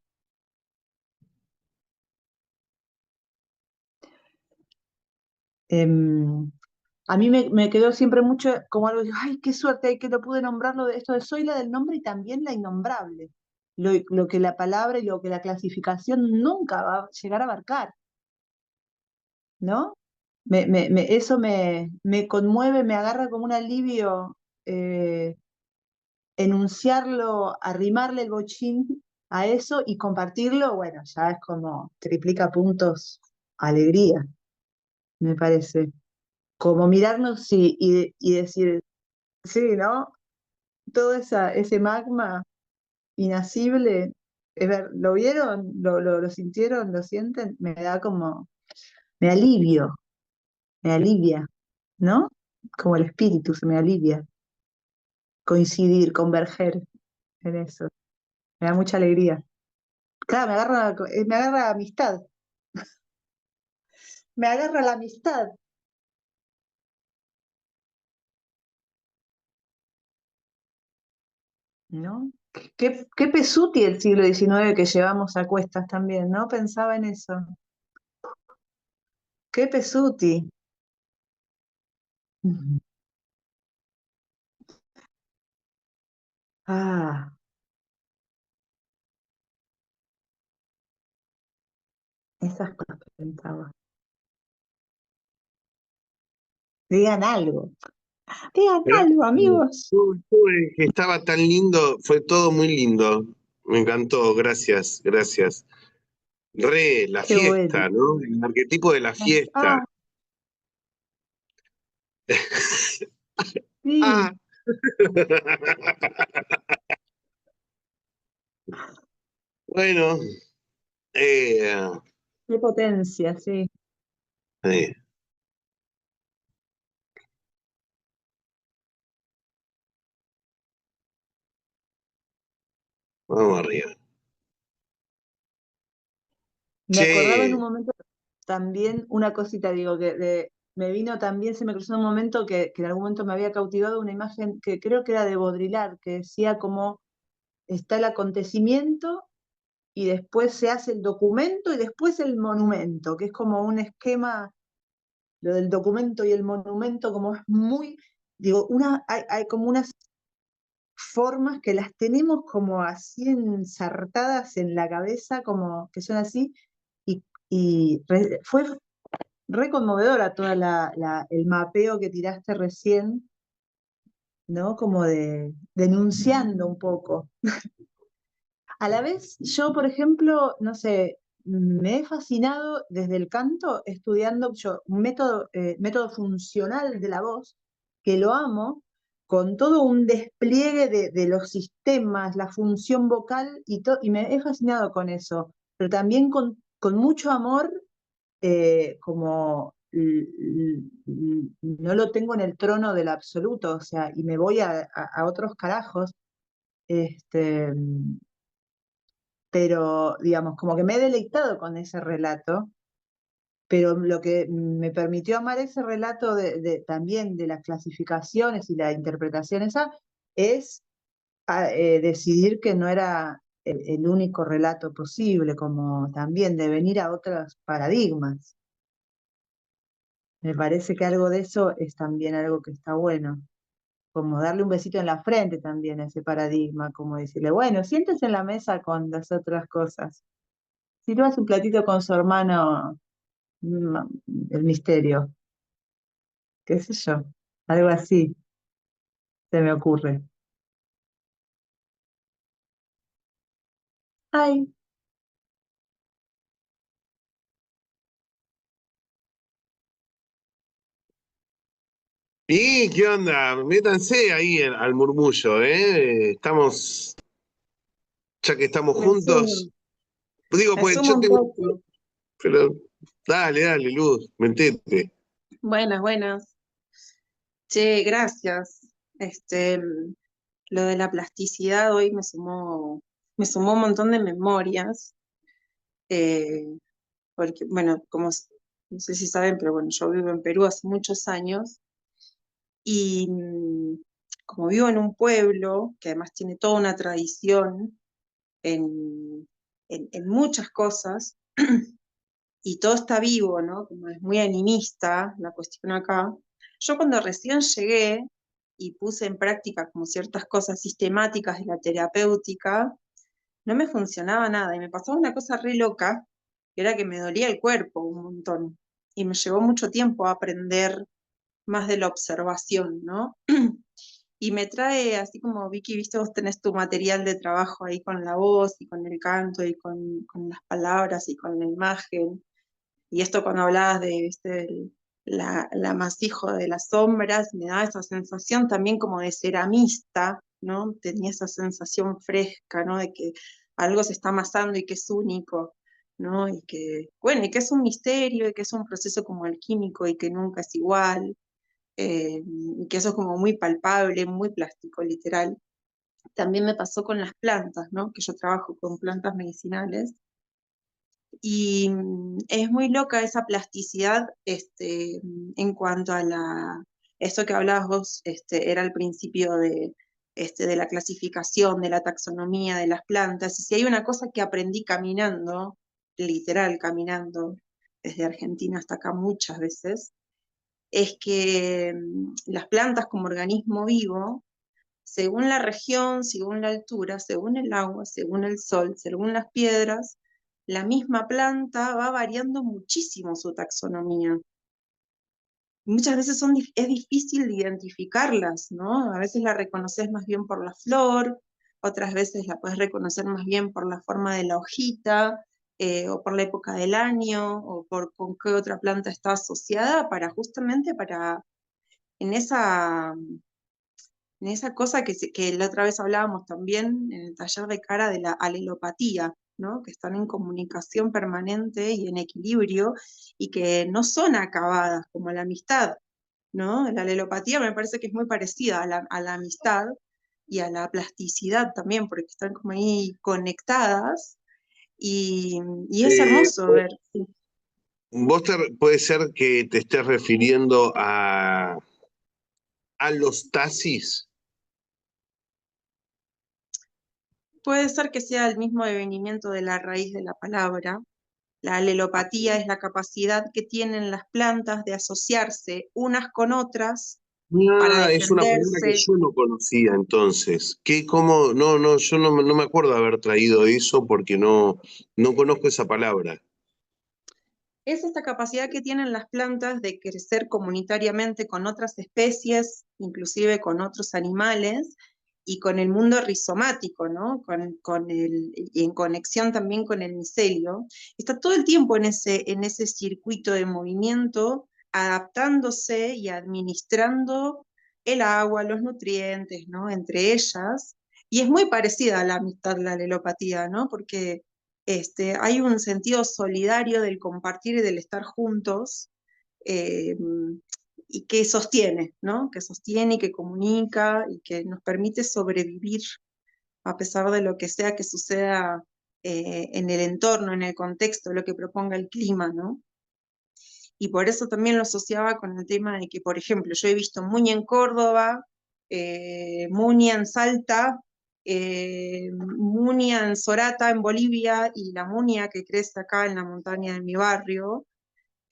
A mí me quedó siempre mucho como algo de, ay, qué suerte, ay, que lo pude nombrarlo de esto de soy la del nombre y también la innombrable. Lo que la palabra y lo que la clasificación nunca va a llegar a abarcar, ¿no? Eso me conmueve, me agarra como un alivio enunciarlo, arrimarle el bochín a eso y compartirlo, bueno, ya es como triplica puntos, alegría, me parece. Como mirarnos y decir, sí, ¿no? Todo ese magma inacible, ¿lo vieron? ¿Lo sintieron? ¿Lo sienten? Me da como, me alivio, me alivia, ¿no? Como el espíritu se me alivia, coincidir, converger en eso. Me da mucha alegría. Claro, me agarra amistad, me agarra la amistad, ¿no? Qué pesuti el siglo XIX que llevamos a cuestas también, ¿no? Pensaba en eso. Qué pesuti. Ujú. Ah, esas cosas pensaba. Digan algo, digan algo, Gracias. amigos. Que estaba tan lindo, fue todo muy lindo. Me encantó, gracias, gracias. La Qué bueno. fiesta, ¿no? El arquetipo de la fiesta. Ah, sí, Ah. Bueno, eh, qué potencia, sí. eh, vamos arriba. Me acordaba en un Che, momento también una cosita, digo, me vino también, se me cruzó en un momento que en algún momento me había cautivado una imagen que creo que era de Baudrillard, que decía como está el acontecimiento y después se hace el documento y después el monumento, que es como un esquema, lo del documento y el monumento, como es muy, digo, hay como unas formas que las tenemos como así ensartadas en la cabeza, como que son así, y fue re conmovedora toda el mapeo que tiraste recién, ¿no? Como denunciando un poco. A la vez, yo, por ejemplo, no sé, me he fascinado desde el canto estudiando yo un método funcional de la voz, que lo amo, con todo un despliegue de los sistemas, la función vocal y me he fascinado con eso, pero también con mucho amor, como no lo tengo en el trono del absoluto, o sea, y me voy a otros carajos. Este, pero digamos, como que me he deleitado con ese relato, pero lo que me permitió amar ese relato también de las clasificaciones y la interpretación esa es decidir que no era el único relato posible, como también de venir a otros paradigmas. Me parece que algo de eso es también algo que está bueno, como darle un besito en la frente también a ese paradigma, como decirle, bueno, siéntese en la mesa con las otras cosas. Sirvas un platito con su hermano, mm, el misterio, qué sé yo, algo así se me ocurre. Ay, ¿y qué onda? Métanse ahí al murmullo, ¿eh? Estamos, ya que estamos juntos. Digo, me pues sumo yo un tengo, poco. pero dale, dale, Luz, metete. Buenas, buenas. Che, gracias. Lo de la plasticidad hoy me sumó un montón de memorias, eh, porque, bueno, no sé si saben, pero bueno, yo vivo en Perú hace muchos años y como vivo en un pueblo, que además tiene toda una tradición en muchas cosas, y todo está vivo, ¿no? Como es muy animista la cuestión acá. Yo cuando recién llegué y puse en práctica como ciertas cosas sistemáticas de la terapéutica, no me funcionaba nada, y me pasaba una cosa re loca, que era que me dolía el cuerpo un montón, y me llevó mucho tiempo a aprender más de la observación, ¿no? Y me trae, así como Vicky, viste, vos tenés tu material de trabajo ahí con la voz y con el canto y con las palabras y con la imagen. Y esto cuando hablabas de, viste, la amasijo de las sombras, me da esa sensación también como de ceramista, ¿no? Tenía esa sensación fresca, ¿no? De que algo se está amasando y que es único, ¿no? Y que, bueno, y que es un misterio y que es un proceso como alquímico y que nunca es igual, y que eso es como muy palpable, muy plástico, literal. También me pasó con las plantas, ¿no? Que yo trabajo con plantas medicinales. Y es muy loca esa plasticidad en cuanto a esto que hablabas vos, era el principio de la clasificación, de la taxonomía de las plantas. Y si hay una cosa que aprendí caminando, literal caminando, desde Argentina hasta acá muchas veces, es que las plantas como organismo vivo, según la región, según la altura, según el agua, según el sol, según las piedras, la misma planta va variando muchísimo su taxonomía. Muchas veces es difícil de identificarlas, ¿no? A veces la reconoces más bien por la flor, otras veces la puedes reconocer más bien por la forma de la hojita, o por la época del año, o por con qué otra planta está asociada, justamente para en esa cosa que la otra vez hablábamos también en el taller de cara de la alelopatía, ¿no? Que están en comunicación permanente y en equilibrio y que no son acabadas como la amistad, ¿no? La alelopatía me parece que es muy parecida a la amistad y a la plasticidad también, porque están como ahí conectadas y es Eh, hermoso ver. Sí. puede ser que te estés refiriendo a los taxis. Puede ser que sea el mismo devenimiento de la raíz de la palabra. La alelopatía es la capacidad que tienen las plantas de asociarse unas con otras para Ah, es una palabra que defenderse. yo no conocía entonces. ¿Cómo? No, no, yo no me acuerdo de haber traído eso porque no conozco esa palabra. Es esta capacidad que tienen las plantas de crecer comunitariamente con otras especies, inclusive con otros animales, y con el mundo rizomático, ¿no? Y en conexión también con el micelio. Está todo el tiempo en ese circuito de movimiento, adaptándose y administrando el agua, los nutrientes, ¿no? Entre ellas. Y es muy parecida a la amistad, la alelopatía, ¿no? Porque hay un sentido solidario del compartir y del estar juntos, eh, y que sostiene, ¿no? Que sostiene y que comunica y que nos permite sobrevivir a pesar de lo que sea que suceda en el entorno, en el contexto, lo que proponga el clima, ¿no? Y por eso también lo asociaba con el tema de que, por ejemplo, yo he visto Muña en Córdoba, Muña en Salta, Muña en Sorata, en Bolivia, y la Muña que crece acá en la montaña de mi barrio,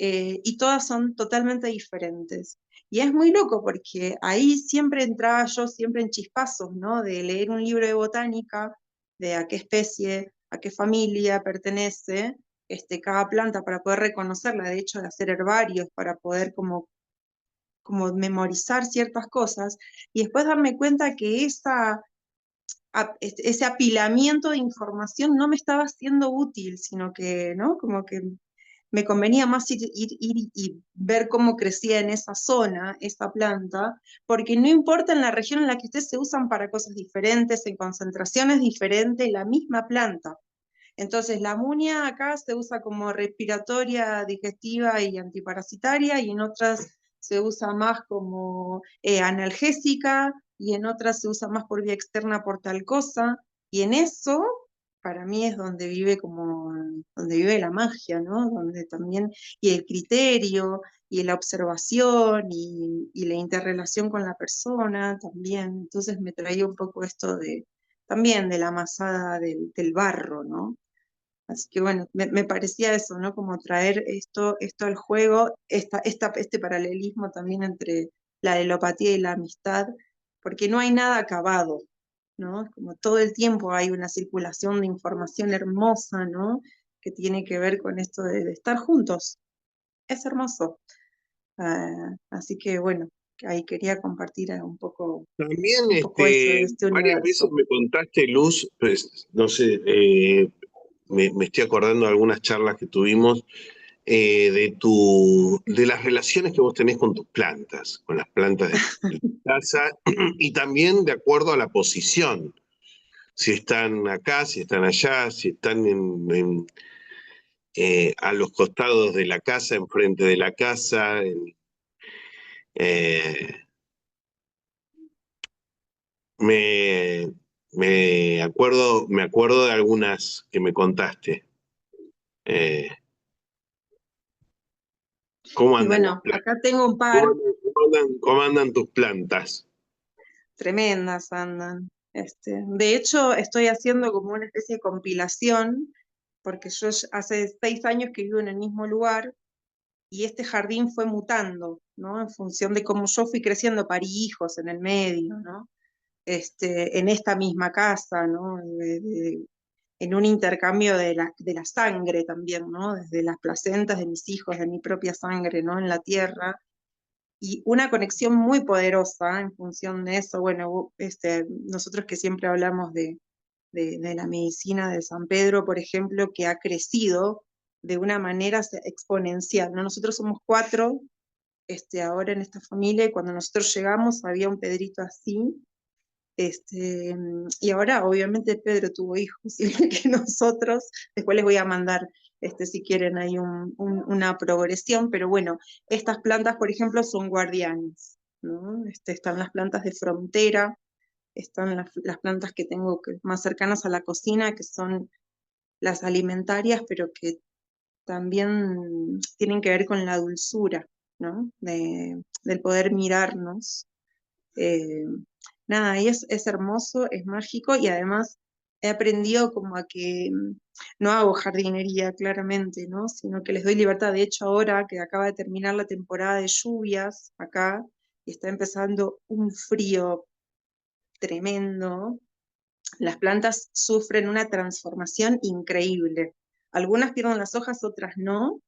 y todas son totalmente diferentes. Y es muy loco porque ahí siempre entraba yo, siempre en chispazos, ¿no? De leer un libro de botánica, de a qué especie, a qué familia pertenece, cada planta para poder reconocerla, de hecho de hacer herbarios, para poder como memorizar ciertas cosas, y después darme cuenta que ese apilamiento de información no me estaba siendo útil, sino que, ¿no? Como que me convenía más ir y ver cómo crecía en esa zona, esa planta, porque no importa en la región en la que esté, se usan para cosas diferentes, en concentraciones diferentes, la misma planta. Entonces, la muña acá se usa como respiratoria, digestiva y antiparasitaria, y en otras se usa más como analgésica, y en otras se usa más por vía externa por tal cosa, y en eso para mí es donde vive donde vive la magia, ¿no? Donde también, y el criterio, y la observación, y la interrelación con la persona también. Entonces me traía un poco esto también de la amasada del barro, ¿no? Así que bueno, me parecía eso, ¿no? Como traer esto al juego, este paralelismo también entre la elopatía y la amistad, porque no hay nada acabado, ¿no? Es como todo el tiempo hay una circulación de información hermosa, ¿no? Que tiene que ver con esto de estar juntos. Es hermoso. Así que bueno, ahí quería compartir También un poco eso de este varias veces universo. me contaste, Luz, pues no sé, me estoy acordando de algunas charlas que tuvimos de las relaciones que vos tenés con tus plantas, con las plantas de tu casa, y también de acuerdo a la posición, si están acá, si están allá, si están a los costados de la casa, enfrente de la casa. Eh, me, me acuerdo de algunas que me contaste. Eh, ¿Cómo Y andan las bueno, plantas? acá tengo un ¿Cómo par. cómo andan tus plantas? Tremendas andan. De hecho, estoy haciendo como una especie de compilación, porque yo hace 6 años que vivo en el mismo lugar y este jardín fue mutando, ¿no? En función de cómo yo fui creciendo, parí hijos en el medio, ¿no? En esta misma casa, ¿no? En un intercambio de la sangre también, ¿no? Desde las placentas de mis hijos, de mi propia sangre, ¿no? En la tierra y una conexión muy poderosa en función de eso. Bueno, nosotros que siempre hablamos de la medicina de San Pedro, por ejemplo, que ha crecido de una manera exponencial, ¿no? Nosotros somos 4 ahora en esta familia, y cuando nosotros llegamos había un Pedrito así, y ahora obviamente Pedro tuvo hijos igual que nosotros. Después les voy a mandar, si quieren, ahí una progresión, pero bueno, estas plantas, por ejemplo, son guardianes, ¿no? Están las plantas de frontera, están las plantas que tengo más cercanas a la cocina, que son las alimentarias, pero que también tienen que ver con la dulzura, ¿no? Del poder mirarnos. eh, Nada, y es hermoso, es mágico, y además he aprendido como a que no hago jardinería claramente, ¿no? Sino que les doy libertad. De hecho, ahora que acaba de terminar la temporada de lluvias acá y está empezando un frío tremendo, las plantas sufren una transformación increíble. Algunas pierden las hojas, otras no.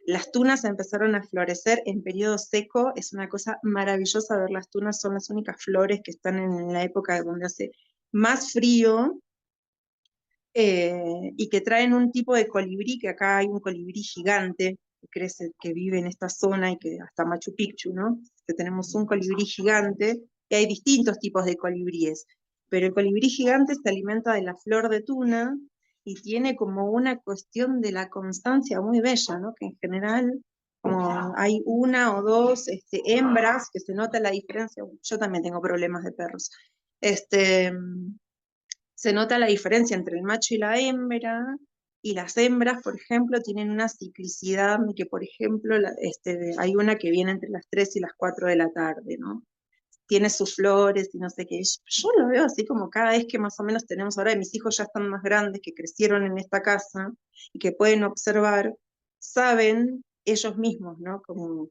Las tunas empezaron a florecer en periodo seco, es una cosa maravillosa ver las tunas, son las únicas flores que están en la época donde hace más frío, y que traen un tipo de colibrí, que acá hay un colibrí gigante que crece, que vive en esta zona, y que hasta Machu Picchu, ¿no? Que tenemos un colibrí gigante, y hay distintos tipos de colibríes, pero el colibrí gigante se alimenta de la flor de tuna y tiene como una cuestión de la constancia muy bella, ¿no? Que en general, como hay una o dos hembras, que se nota la diferencia. Yo también tengo problemas de perros. Este, Se nota la diferencia entre el macho y la hembra, y las hembras, por ejemplo, tienen una ciclicidad que, por ejemplo, hay una que viene entre las 3 y las 4 de la tarde, ¿no? Tiene sus flores y no sé qué. Yo lo veo así como cada vez que más o menos tenemos ahora, mis hijos ya están más grandes, que crecieron en esta casa y que pueden observar, saben ellos mismos, ¿no? Como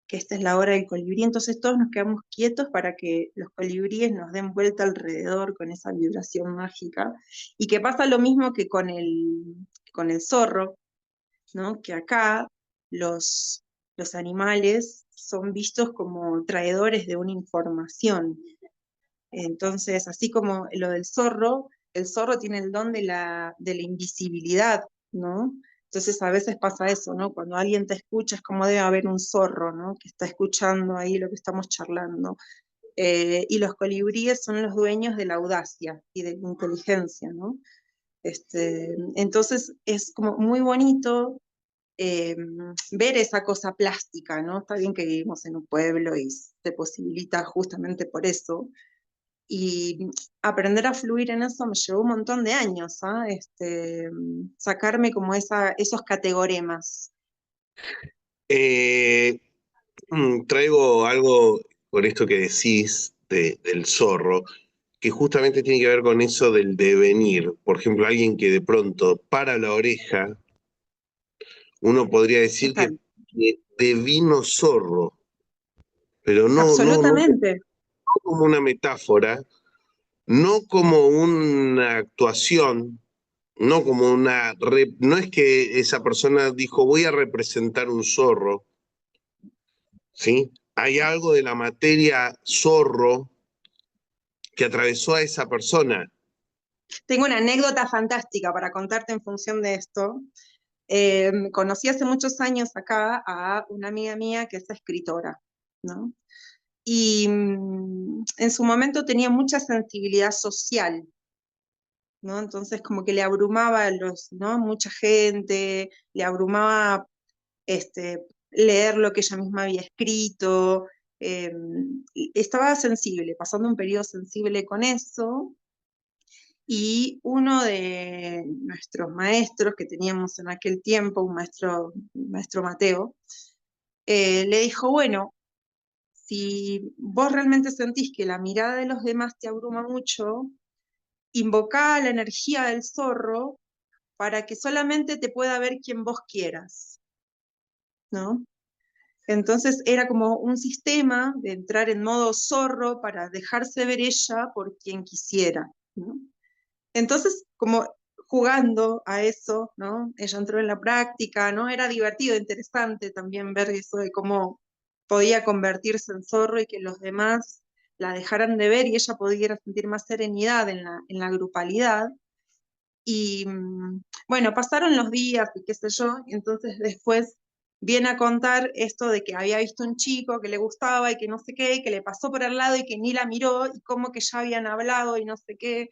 que esta es la hora del colibrí, entonces todos nos quedamos quietos para que los colibríes nos den vuelta alrededor con esa vibración mágica, y que pasa lo mismo que con el zorro, ¿no? Que acá los animales son vistos como traidores de una información. Entonces, así como lo del zorro, el zorro tiene el don de la invisibilidad, ¿no? Entonces a veces pasa eso, ¿no? Cuando alguien te escucha es como debe haber un zorro, ¿no? Que está escuchando ahí lo que estamos charlando. Y los colibríes son los dueños de la audacia y de la inteligencia, ¿no? Entonces es como muy bonito ver esa cosa plástica, ¿no? Está bien que vivimos en un pueblo y se posibilita justamente por eso, Y aprender a fluir en eso me llevó un montón de años, ¿ah? Sacarme como esos categoremas. Traigo algo con esto que decís del zorro, que justamente tiene que ver con eso del devenir. Por ejemplo, alguien que de pronto para la oreja, uno podría decir que Total. devino zorro, pero no Absolutamente. como una metáfora, no como una actuación, no como no es que esa persona dijo voy a representar un zorro, ¿sí? Hay algo de la materia zorro que atravesó a esa persona. Tengo una anécdota fantástica para contarte en función de esto. Conocí hace muchos años acá a una amiga mía que es escritora, ¿no? Y en su momento tenía mucha sensibilidad social, ¿no? Entonces como que le abrumaba ¿no? Mucha gente, le abrumaba leer lo que ella misma había escrito, estaba sensible, pasando un periodo sensible con eso, y uno de nuestros maestros que teníamos en aquel tiempo, un maestro Mateo, le dijo, bueno, si vos realmente sentís que la mirada de los demás te abruma mucho, invocá la energía del zorro para que solamente te pueda ver quien vos quieras, ¿no? Entonces era como un sistema de entrar en modo zorro para dejarse ver ella por quien quisiera, ¿no? Entonces, como jugando a eso, ¿no? Ella entró en la práctica, ¿no? Era divertido, interesante también ver eso de cómo podía convertirse en zorro y que los demás la dejaran de ver y ella pudiera sentir más serenidad en la grupalidad. Y bueno, pasaron los días y qué sé yo, y entonces después viene a contar esto de que había visto un chico que le gustaba y que no sé qué, y que le pasó por al lado y que ni la miró, y como que ya habían hablado y no sé qué.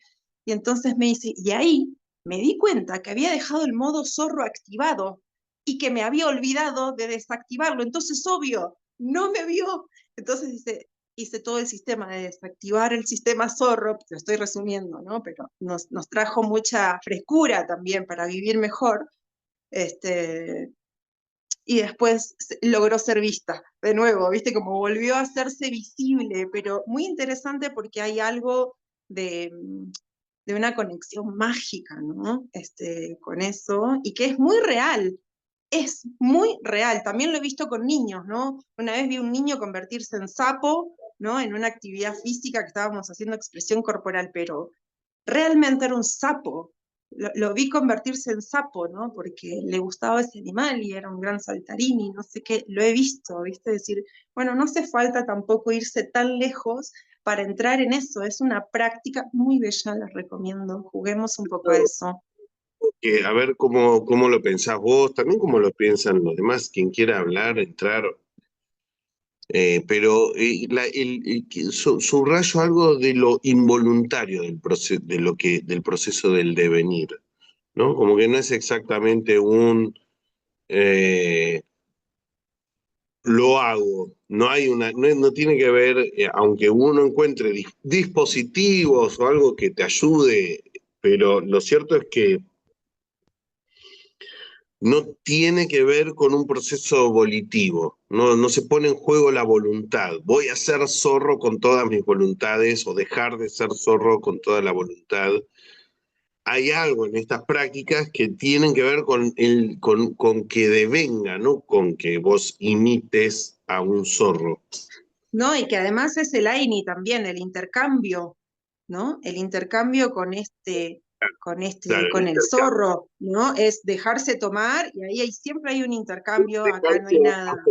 Y entonces me dice, y ahí me di cuenta que había dejado el modo zorro activado y que me había olvidado de desactivarlo. Entonces, obvio, no me vio. Entonces dice, hice todo el sistema de desactivar el sistema zorro, lo estoy resumiendo, ¿no? Pero nos trajo mucha frescura también para vivir mejor, y después logró ser vista de nuevo, ¿viste? Como volvió a hacerse visible, pero muy interesante porque hay algo de una conexión mágica, ¿no? Con eso, y que es muy real. Es muy real, también lo he visto con niños, ¿no? Una vez vi un niño convertirse en sapo, ¿no? En una actividad física que estábamos haciendo expresión corporal, pero realmente era un sapo. Lo vi convertirse en sapo, ¿no? Porque le gustaba ese animal y era un gran saltarín y no sé qué, lo he visto, ¿viste? Decir, bueno, no hace falta tampoco irse tan lejos para entrar en eso, es una práctica muy bella, les recomiendo, juguemos un poco a eso. A ver cómo lo pensás vos, también cómo lo piensan los demás, quien quiera hablar, entrar. Pero subrayo algo de lo involuntario del proceso, del proceso del devenir, ¿no? Como que no es exactamente eh, lo hago, no hay no tiene que ver, aunque uno encuentre dispositivos o algo que te ayude, pero lo cierto es que no tiene que ver con un proceso volitivo, no se pone en juego la voluntad. Voy a ser zorro con todas mis voluntades o dejar de ser zorro con toda la voluntad. Hay algo en estas prácticas que tienen que ver con que devenga, no con que vos imites a un zorro. No, y que además es el AINI también, el intercambio, ¿no? El intercambio Claro, el con el intercambio. zorro, ¿no? Es dejarse tomar y ahí siempre hay un intercambio, acá no hay nada.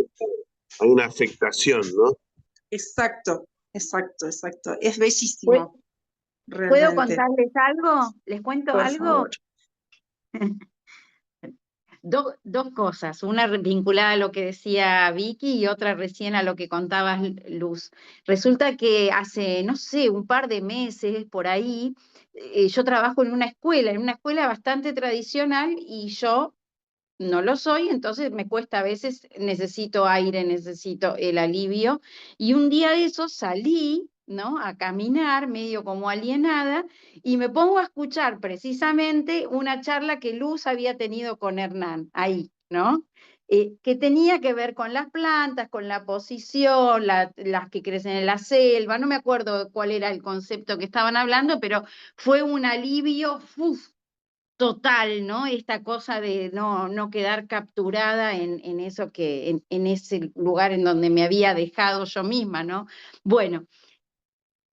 Hay una afectación, ¿no? Exacto, exacto, exacto. Es ¿Puedo bellísimo, puedo realmente. contarles algo? ¿Les cuento Por algo? favor. Dos cosas, una vinculada a lo que decía Vicky y otra recién a lo que contabas, Luz. Resulta que hace, no sé, un par de meses por ahí, yo trabajo en una escuela bastante tradicional y yo no lo soy, entonces me cuesta a veces, necesito aire, necesito el alivio. Y un día de eso salí ¿no? A caminar, medio como alienada, y me pongo a escuchar precisamente una charla que Luz había tenido con Hernán, ahí, ¿no? Que tenía que ver con las plantas, con la posición, las que crecen en la selva, no me acuerdo cuál era el concepto que estaban hablando, pero fue un alivio, total, ¿no? Esta cosa de no quedar capturada en eso en ese lugar en donde me había dejado yo misma, ¿no? Bueno,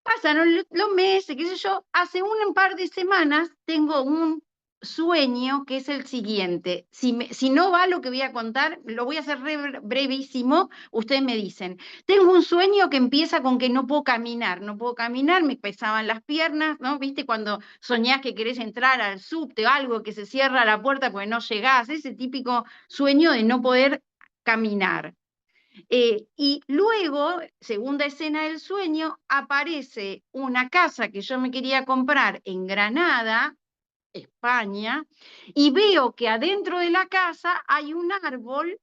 pasaron los meses, qué sé yo, hace un par de semanas tengo un sueño que es el siguiente. Si no va lo que voy a contar, lo voy a hacer brevísimo, ustedes me dicen. Tengo un sueño que empieza con que no puedo caminar, me pesaban las piernas, ¿no? ¿Viste cuando soñás que querés entrar al subte o algo, que se cierra la puerta porque no llegás? Ese típico sueño de no poder caminar. Y luego, segunda escena del sueño, aparece una casa que yo me quería comprar en Granada, España, y veo que adentro de la casa hay un árbol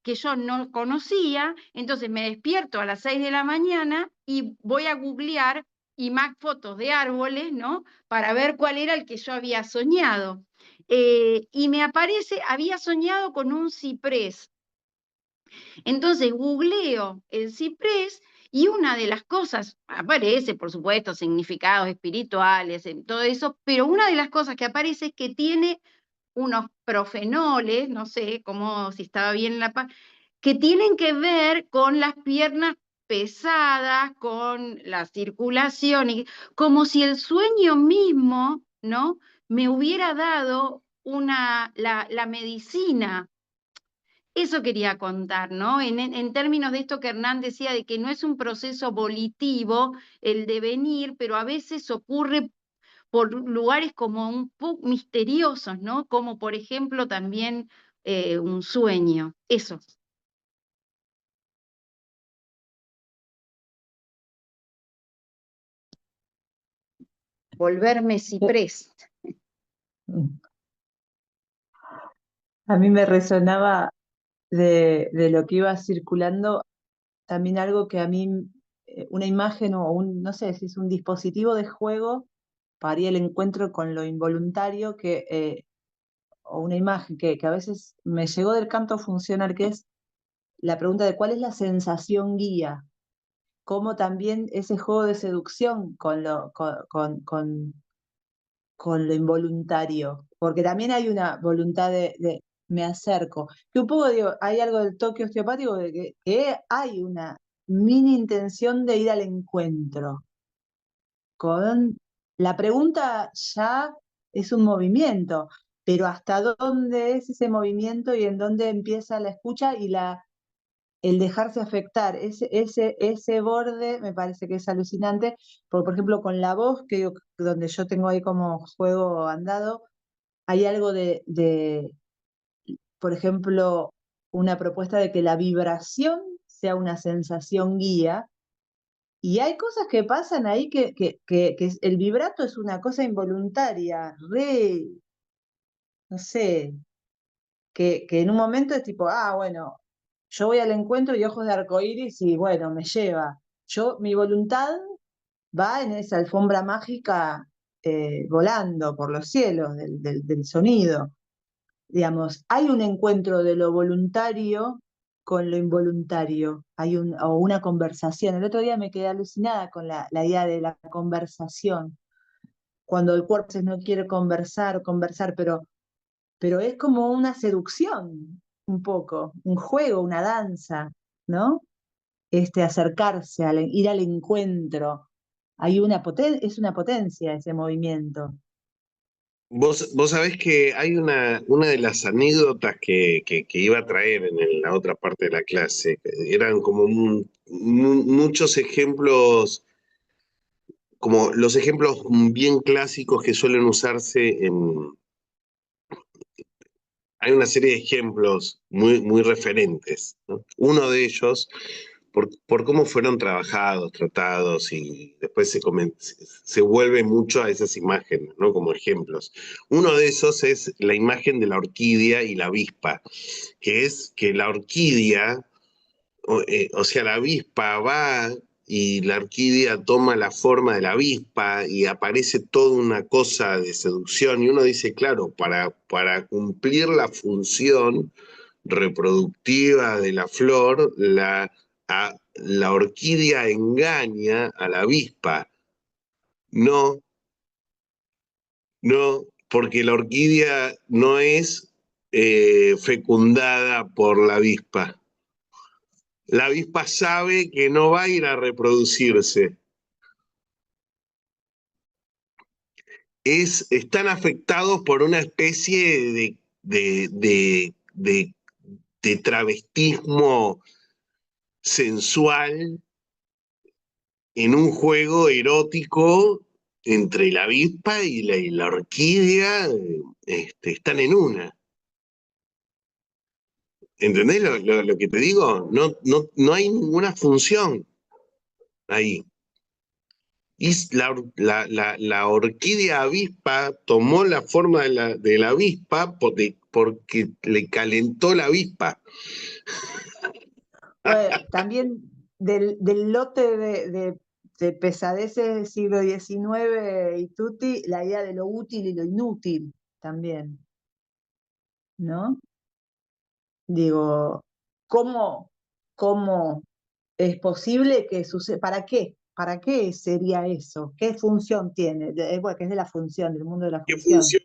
que yo no conocía, entonces me despierto a las 6 de la mañana y voy a googlear fotos de árboles, ¿no? Para ver cuál era el que yo había soñado. Y me aparece, había soñado con un ciprés. Entonces googleo el ciprés y una de las cosas, aparece por supuesto significados espirituales, todo eso, pero una de las cosas que aparece es que tiene unos profenoles, no sé cómo, si estaba bien que tienen que ver con las piernas pesadas, con la circulación, y como si el sueño mismo, ¿no? Me hubiera dado la medicina. Eso quería contar, ¿no? En términos de esto que Hernán decía, de que no es un proceso volitivo el devenir, pero a veces ocurre por lugares como un poco misteriosos, ¿no? Como por ejemplo también un sueño. Eso. Volverme ciprés. A mí me resonaba de lo que iba circulando también algo que a mí, una imagen o no sé si es un dispositivo de juego para ir al encuentro con lo involuntario, o una imagen que a veces me llegó del canto funcional, que es la pregunta de cuál es la sensación guía, cómo también ese juego de seducción con lo involuntario, porque también hay una voluntad de me acerco, que un poco digo, hay algo del toque osteopático de que hay una mini intención de ir al encuentro. Con la pregunta ya es un movimiento, pero ¿hasta dónde es ese movimiento y en dónde empieza la escucha y el dejarse afectar? Ese borde me parece que es alucinante, porque por ejemplo con la voz, que donde yo tengo ahí como juego andado, hay algo por ejemplo, una propuesta de que la vibración sea una sensación guía, y hay cosas que pasan ahí que el vibrato es una cosa involuntaria, no sé, que en un momento es tipo, bueno, yo voy al encuentro y ojos de arcoíris y bueno, me lleva. Mi voluntad va en esa alfombra mágica volando por los cielos del sonido. Digamos, hay un encuentro de lo voluntario con lo involuntario, o una conversación. El otro día me quedé alucinada con la idea de la conversación, cuando el cuerpo no quiere conversar, pero es como una seducción, un poco, un juego, una danza, ¿no? Acercarse, ir al encuentro. Es una potencia ese movimiento. Vos sabés que hay una de las anécdotas que iba a traer en la otra parte de la clase. Eran como muchos ejemplos, como los ejemplos bien clásicos que suelen usarse Hay una serie de ejemplos muy referentes, ¿no? Uno de ellos, por cómo fueron trabajados, tratados, y después se vuelve mucho a esas imágenes, ¿no? Como ejemplos. Uno de esos es la imagen de la orquídea y la avispa, que es que la orquídea, o sea, la avispa va y la orquídea toma la forma de la avispa y aparece toda una cosa de seducción, y uno dice, claro, para cumplir la función reproductiva de la flor, la orquídea engaña a la avispa. No, porque la orquídea no es fecundada por la avispa. La avispa sabe que no va a ir a reproducirse. Están afectados por una especie de travestismo sensual en un juego erótico entre la avispa y la orquídea. Están en una. ¿Entendés lo que te digo? No hay ninguna función ahí. Y la orquídea avispa tomó la forma de la avispa porque le calentó la avispa. Bueno, también del lote de pesadeces del siglo XIX y tutti, la idea de lo útil y lo inútil también, ¿no? Digo, ¿cómo es posible que suceda? ¿Para qué? ¿Para qué sería eso? ¿Qué función tiene? Bueno, que es de la función, del mundo de la ¿Qué función. función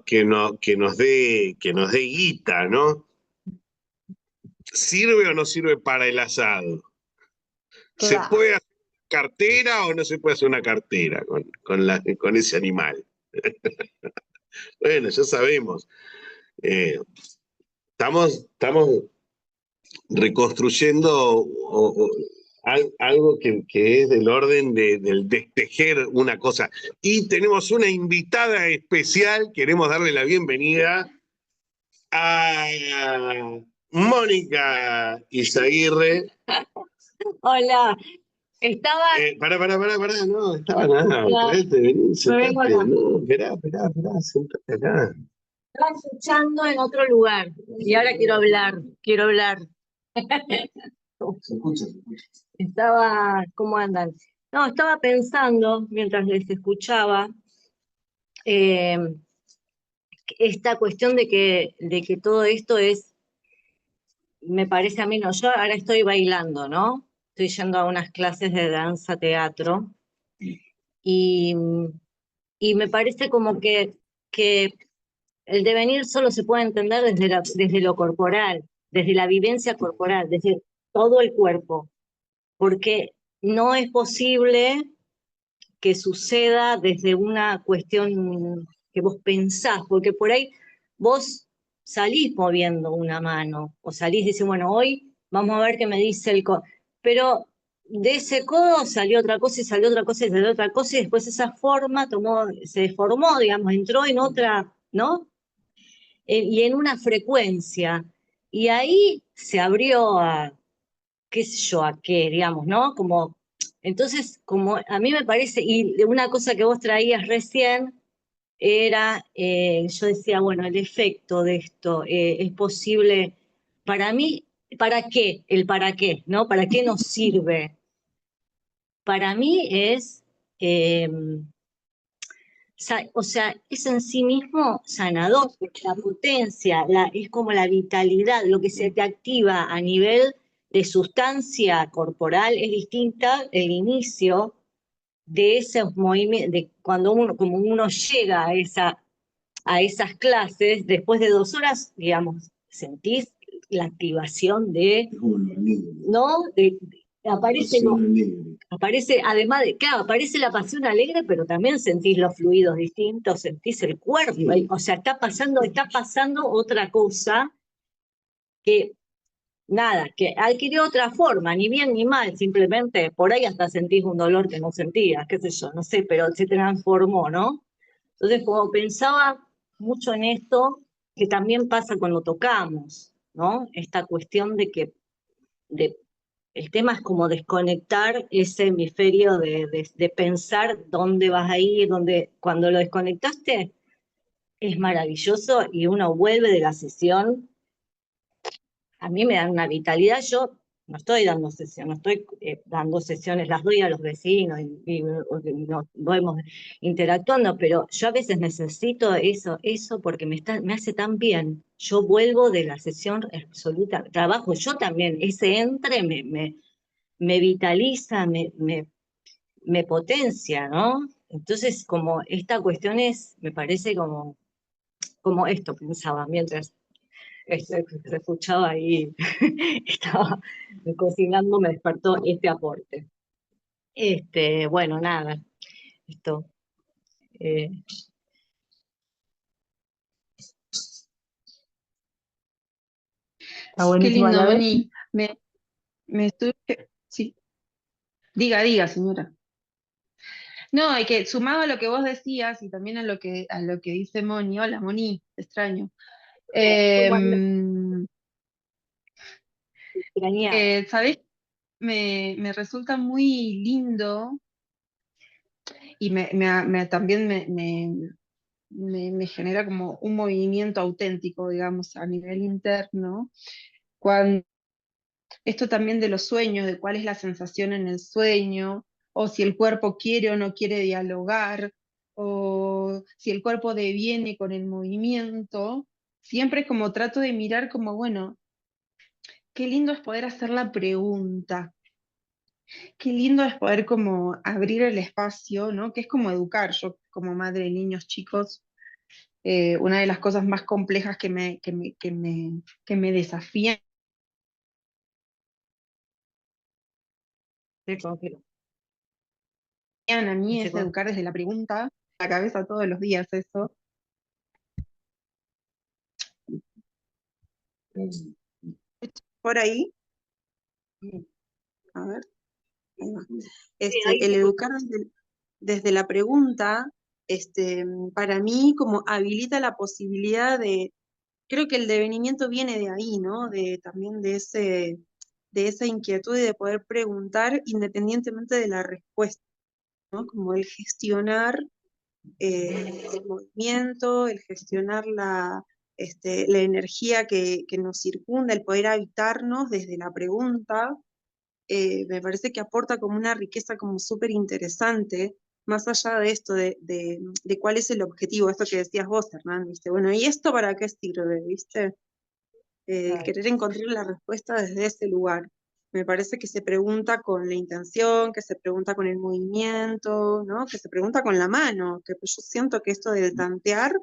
que nos dé guita, ¿no? ¿Sirve o no sirve para el asado? ¿Se Claro. puede hacer una cartera o no se puede hacer una cartera con ese animal? Bueno, ya sabemos. Estamos reconstruyendo algo que es del orden del destejer una cosa. Y tenemos una invitada especial, queremos darle la bienvenida a Mónica Izaguirre. Hola, estaba. No, estaba nada, traete, vení, sentate. No, esperá, sentate acá. Estaba escuchando en otro lugar y ahora quiero hablar. Se escucha. ¿Cómo andan? No, estaba pensando mientras les escuchaba esta cuestión de que todo esto me parece a mí, no, yo ahora estoy bailando, ¿no? Estoy yendo a unas clases de danza, teatro, y me parece como que el devenir solo se puede entender desde lo corporal, desde la vivencia corporal, desde todo el cuerpo, porque no es posible que suceda desde una cuestión que vos pensás, porque por ahí vos salís moviendo una mano, o salís y decís, bueno, hoy vamos a ver qué me dice el codo, pero de ese codo salió otra cosa y salió otra cosa y salió otra cosa, y después esa forma se deformó, digamos, entró en otra, ¿no? Y en una frecuencia, y ahí se abrió a, qué sé yo, a qué, digamos, ¿no? Como, entonces, como a mí me parece, y una cosa que vos traías recién, era, yo decía, bueno, el efecto de esto, es posible, para mí, ¿para qué? El para qué, ¿no? ¿Para qué nos sirve? Para mí es... o sea, es en sí mismo sanador, la potencia, es como la vitalidad, lo que se te activa a nivel de sustancia corporal es distinta el inicio de esos movimientos, de cuando como uno llega a esas clases, después de 2 horas, digamos, sentís la activación ¿no? Aparece, además de, claro, aparece la pasión alegre, pero también sentís los fluidos distintos, sentís el cuerpo, o sea, está pasando otra cosa que, nada, que adquirió otra forma, ni bien ni mal, simplemente por ahí hasta sentís un dolor que no sentías, qué sé yo, no sé, pero se transformó, ¿no? Entonces, como pensaba mucho en esto, que también pasa cuando tocamos, ¿no? Esta cuestión de que el tema es como desconectar ese hemisferio de pensar dónde vas a ir, cuando lo desconectaste es maravilloso y uno vuelve de la sesión. A mí me da una vitalidad. Yo no estoy dando sesiones, no estoy dando sesiones, las doy a los vecinos y nos vamos interactuando, pero yo a veces necesito eso porque me hace tan bien. Yo vuelvo de la sesión absoluta, trabajo, yo también, ese entre me vitaliza, me potencia, ¿no? Entonces, como esta cuestión me parece como esto, pensaba, mientras se escuchaba ahí, estaba cocinando, me despertó este aporte. Bueno, nada, esto. Está buenísimo. Qué lindo, A la vez, Moni. Me estuve... Sí, diga, señora. No, hay que, sumado a lo que vos decías y también a lo que dice Moni, hola Moni, te extraño. ¿Sabés? Me resulta muy lindo y también me genera como un movimiento auténtico, digamos, a nivel interno, cuando esto también de los sueños, de cuál es la sensación en el sueño, o si el cuerpo quiere o no quiere dialogar, o si el cuerpo deviene con el movimiento, siempre es como trato de mirar como, bueno, qué lindo es poder hacer la pregunta, qué lindo es poder como abrir el espacio, ¿no? Que es como educar, yo como madre de niños chicos, una de las cosas más complejas que me desafían a mí es educar desde la pregunta, la cabeza todos los días eso. Por ahí, a ver, ahí va. El educar desde la pregunta, para mí como habilita la posibilidad creo que el devenimiento viene de ahí, ¿no? También de esa inquietud y de poder preguntar independientemente de la respuesta, ¿no? Como el gestionar el movimiento, el gestionar la energía que nos circunda, el poder habitarnos desde la pregunta, me parece que aporta como una riqueza como súper interesante, más allá de esto, de cuál es el objetivo, esto que decías vos, Hernán, ¿viste? Bueno, ¿y esto para qué sirve, viste? Querer encontrar la respuesta desde ese lugar. Me parece que se pregunta con la intención, que se pregunta con el movimiento, ¿no? Que se pregunta con la mano, que yo siento que esto del tantear,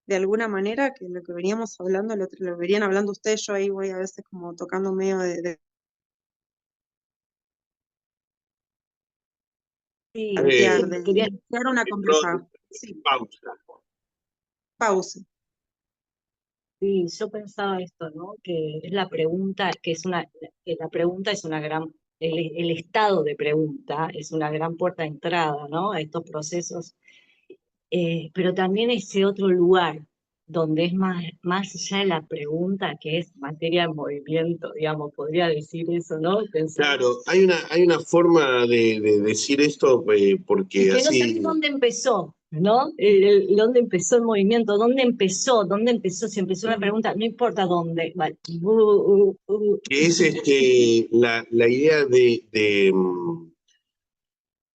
de alguna manera, que lo que veníamos hablando, lo venían hablando ustedes, yo ahí voy a veces como tocando medio Sí, tantear, de quería iniciar una conversación. Sí, pausa. pausa. Sí, yo pensaba esto, ¿no? Que es la pregunta, que la pregunta es una gran, el estado de pregunta es una gran puerta de entrada, ¿no? A estos procesos. Pero también ese otro lugar donde es más allá de la pregunta, que es materia de movimiento, digamos, podría decir eso, ¿no? Claro, hay una forma de decir esto porque Y que no así... sé dónde empezó, ¿no? ¿Dónde empezó el movimiento? ¿Dónde empezó? Si empezó una pregunta, no importa dónde. Vale. Que es la idea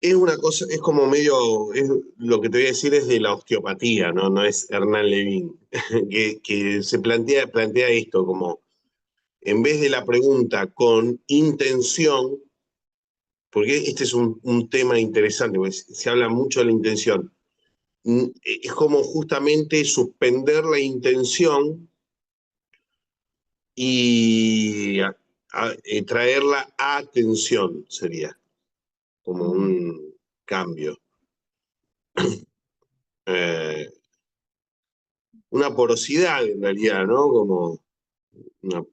es una cosa, es como medio, lo que te voy a decir es de la osteopatía, ¿no? No es Hernán Levin, que se plantea esto como, en vez de la pregunta con intención, porque este es un tema interesante, porque se habla mucho de la intención, es como justamente suspender la intención y traerla a atención, sería como un cambio. Una porosidad en realidad, ¿no? Como lo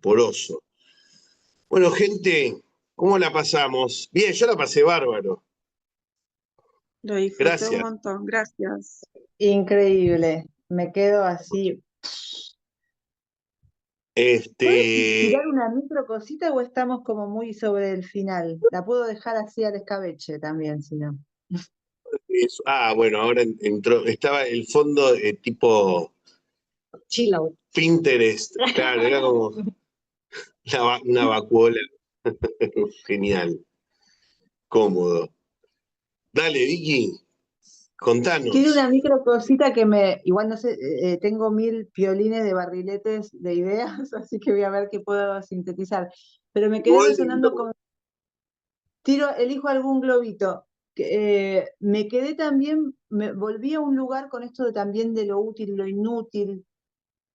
poroso. Bueno, gente, ¿cómo la pasamos? Bien, yo la pasé bárbaro. Lo disfruté un Gracias. montón, gracias. increíble. Me quedo así. ¿Puedes tirar una micro cosita o estamos como muy sobre el final? La puedo dejar así al escabeche también, si no. Bueno, ahora entró, estaba el fondo tipo Chill out. Pinterest, claro, era como una vacuola. Genial, cómodo. Dale, Vicky, contanos. Tiene una micro cosita que igual no sé, tengo 1000 piolines de barriletes de ideas, así que voy a ver qué puedo sintetizar. Pero me quedé Igual, resonando con, elijo algún globito. Me quedé también, me volví a un lugar con esto también de lo útil, lo inútil,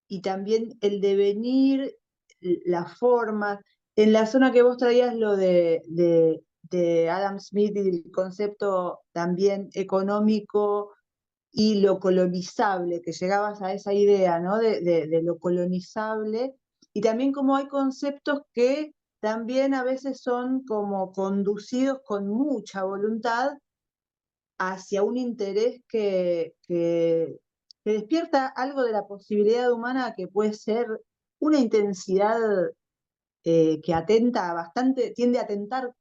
y también el devenir, la forma. En la zona que vos traías lo de Adam Smith y el concepto también económico y lo colonizable, que llegabas a esa idea, ¿no? De lo colonizable, y también como hay conceptos que también a veces son como conducidos con mucha voluntad hacia un interés que despierta algo de la posibilidad humana que puede ser una intensidad que atenta bastante, tiende a atentar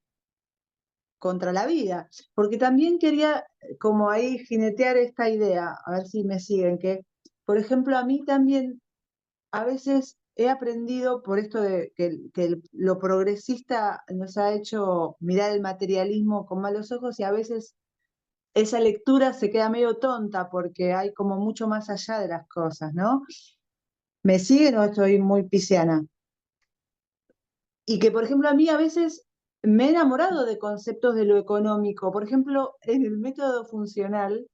contra la vida, porque también quería como ahí jinetear esta idea, a ver si me siguen, que por ejemplo a mí también a veces he aprendido por esto de que lo progresista nos ha hecho mirar el materialismo con malos ojos y a veces esa lectura se queda medio tonta porque hay como mucho más allá de las cosas, ¿no? ¿Me siguen o estoy muy pisciana? Y que, por ejemplo, a mí a veces me he enamorado de conceptos de lo económico. Por ejemplo, en el método funcional,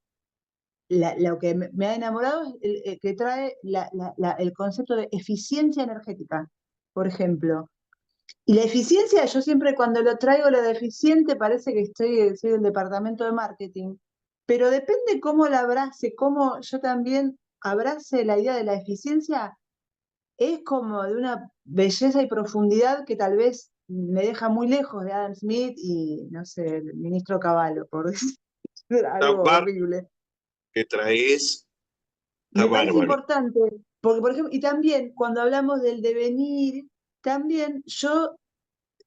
lo que me ha enamorado es el que trae el concepto de eficiencia energética, por ejemplo. Y la eficiencia, yo siempre cuando lo traigo lo de eficiente parece que soy del departamento de marketing, pero depende cómo la abrace, cómo yo también abrace la idea de la eficiencia, es como de una belleza y profundidad que tal vez me deja muy lejos de Adam Smith y, no sé, el ministro Cavallo, por decir está algo bárbaro horrible. que traes, está Me parece bárbaro. importante, porque, por ejemplo, y también cuando hablamos del devenir, también yo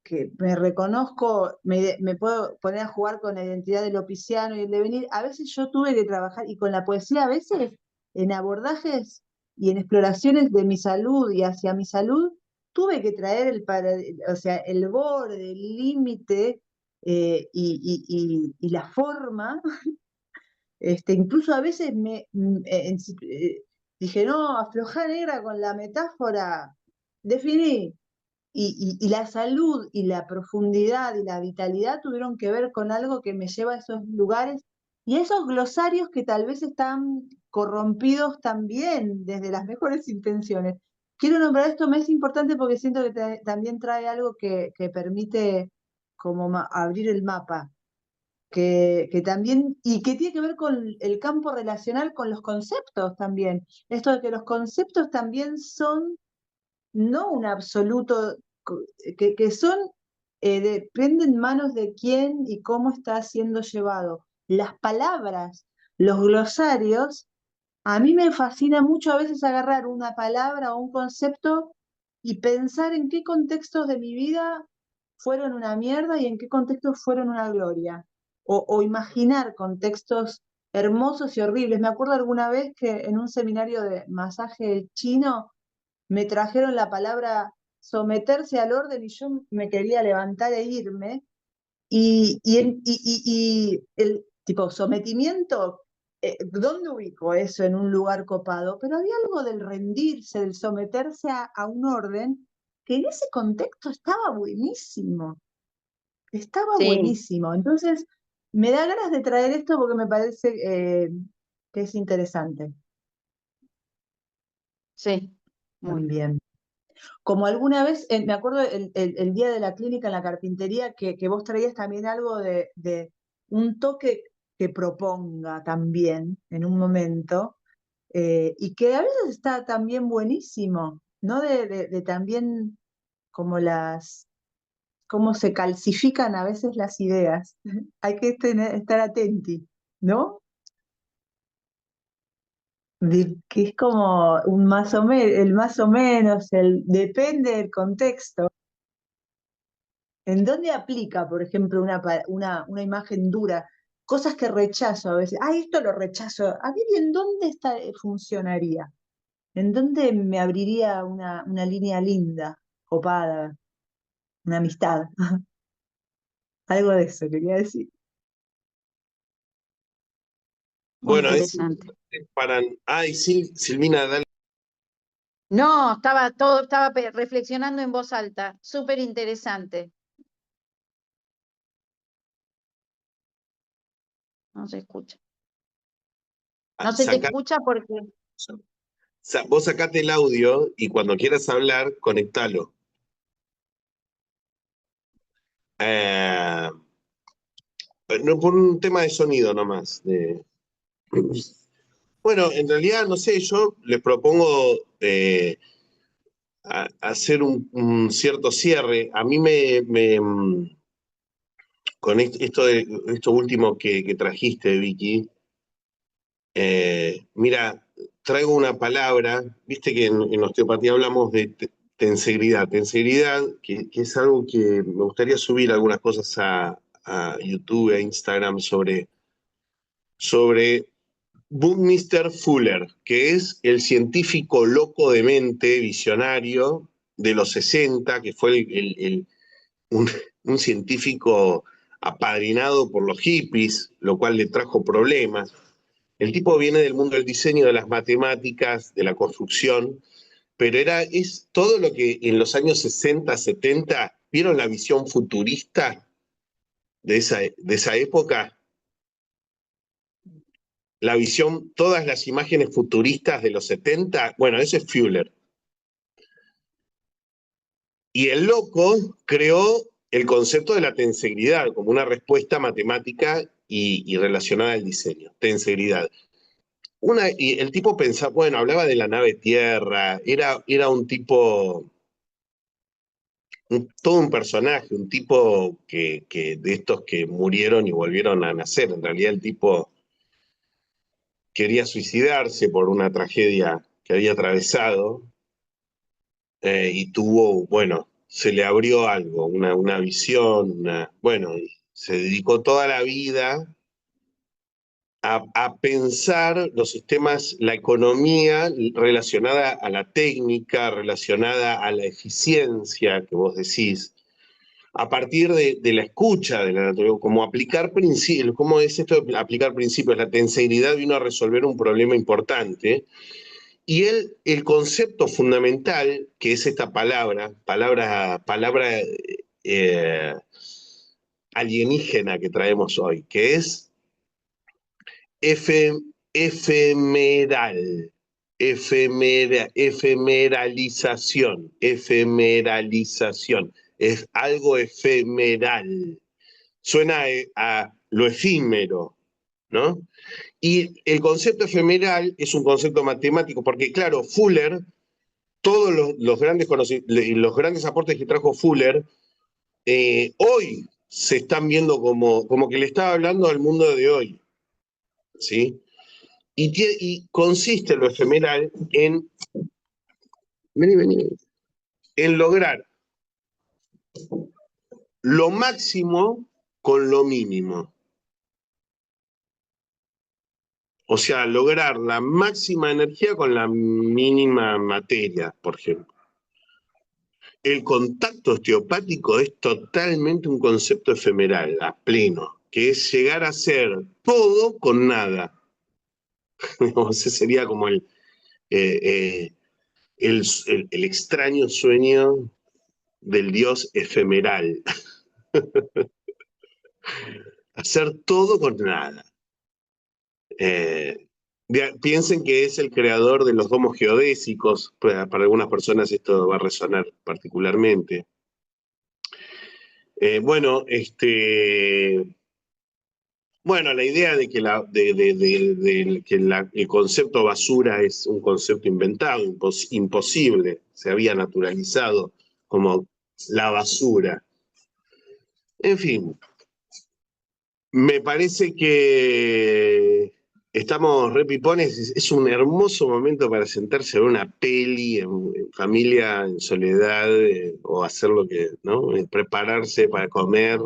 que me reconozco, me puedo poner a jugar con la identidad del opiciano y el devenir, a veces yo tuve que trabajar, y con la poesía a veces, en abordajes y en exploraciones de mi salud y hacia mi salud, tuve que traer o sea, el borde, el límite y la forma. Incluso a veces dije, no, aflojá negra con la metáfora, definí, y la salud y la profundidad y la vitalidad tuvieron que ver con algo que me lleva a esos lugares y a esos glosarios que tal vez están corrompidos también desde las mejores intenciones. Quiero nombrar esto, me es importante porque siento que también trae algo que permite como abrir el mapa, que también, y que tiene que ver con el campo relacional, con los conceptos también. Esto de que los conceptos también son no un absoluto, que son, depende en manos de quién y cómo está siendo llevado. Las palabras, los glosarios, a mí me fascina mucho a veces agarrar una palabra o un concepto y pensar en qué contextos de mi vida fueron una mierda y en qué contextos fueron una gloria. O imaginar contextos hermosos y horribles. Me acuerdo alguna vez que en un seminario de masaje chino, me trajeron la palabra someterse al orden y yo me quería levantar e irme. Y el tipo sometimiento, ¿dónde ubico eso en un lugar copado? Pero había algo del rendirse, del someterse a un orden, que en ese contexto estaba buenísimo, estaba Sí, buenísimo. Entonces, me da ganas de traer esto porque me parece que es interesante sí, muy. también. Como alguna vez, me acuerdo el día de la clínica en la carpintería, que vos traías también algo de un toque que proponga también en un momento, y que a veces está también buenísimo, ¿no? De también como cómo se calcifican a veces las ideas. Hay que estar atenti, ¿no? Que es como un más o menos, el más o menos, el depende del contexto. ¿En dónde aplica, por ejemplo, una imagen dura? Cosas que rechazo a veces. Ah, esto lo rechazo. A ver, ¿y en dónde funcionaría? ¿En dónde me abriría una línea linda, copada? una amistad. Algo de eso quería decir. Muy Bueno, interesante. para... Ay, Silvina, dale. No, estaba reflexionando en voz alta. Súper interesante. No se escucha. No se te escucha porque... Vos sacate el audio y cuando quieras hablar, conectalo. No, por un tema de sonido nomás. Bueno, en realidad, no sé, yo les propongo hacer un cierto cierre. A mí con esto último que trajiste, Vicky, mira, traigo una palabra, viste que en osteopatía hablamos de tensegridad. Tensegridad, que es algo que me gustaría subir algunas cosas a YouTube, a Instagram sobre Buckminster Fuller, que es el científico loco de mente, visionario de los 60, que fue un científico apadrinado por los hippies, lo cual le trajo problemas. El tipo viene del mundo del diseño, de las matemáticas, de la construcción, pero es todo lo que en los años 60, 70, ¿vieron la visión futurista de esa época? La visión, todas las imágenes futuristas de los 70, bueno, eso es Fuller. Y el loco creó el concepto de la tensegridad como una respuesta matemática y relacionada al diseño, tensegridad. Y el tipo pensaba, bueno, hablaba de la nave Tierra, era un tipo, todo un personaje, un tipo que de estos que murieron y volvieron a nacer. En realidad el tipo quería suicidarse por una tragedia que había atravesado y tuvo, bueno, se le abrió algo, una visión, bueno, y se dedicó toda la vida a pensar los sistemas, la economía relacionada a la técnica, relacionada a la eficiencia que vos decís, a partir de la escucha de la naturaleza, como aplicar principios, ¿cómo es esto de aplicar principios? La tensegridad vino a resolver un problema importante y el concepto fundamental, que es esta palabra eh, alienígena que traemos hoy, que es efemeral, efemeralización, es algo efemeral, suena a lo efímero, ¿no? Y el concepto efemeral es un concepto matemático, porque claro, Fuller, todos los grandes aportes que trajo Fuller, hoy se están viendo como que le estaba hablando al mundo de hoy, ¿sí? Y consiste lo efemeral en lograr lo máximo con lo mínimo. O sea, lograr la máxima energía con la mínima materia, por ejemplo. El contacto osteopático es totalmente un concepto efemeral, a pleno, que es llegar a ser todo con nada. Ese sería como el extraño sueño del dios efemeral. Hacer todo con nada. Piensen que es el creador de los domos geodésicos, para algunas personas esto va a resonar particularmente. Bueno, la idea de que, el concepto basura es un concepto inventado, imposible, se había naturalizado como la basura. En fin, me parece que estamos re pipones, es un hermoso momento para sentarse a ver una peli en familia, en soledad, o hacer lo que, ¿no? Prepararse para comer.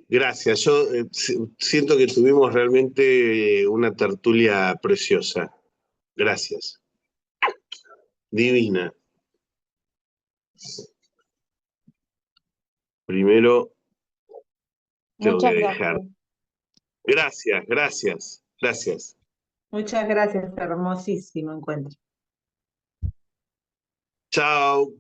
Gracias, yo siento que tuvimos realmente una tertulia preciosa. Gracias. Divina. Primero tengo Muchas que dejar. gracias. Gracias. Muchas gracias, hermosísimo encuentro. Chao.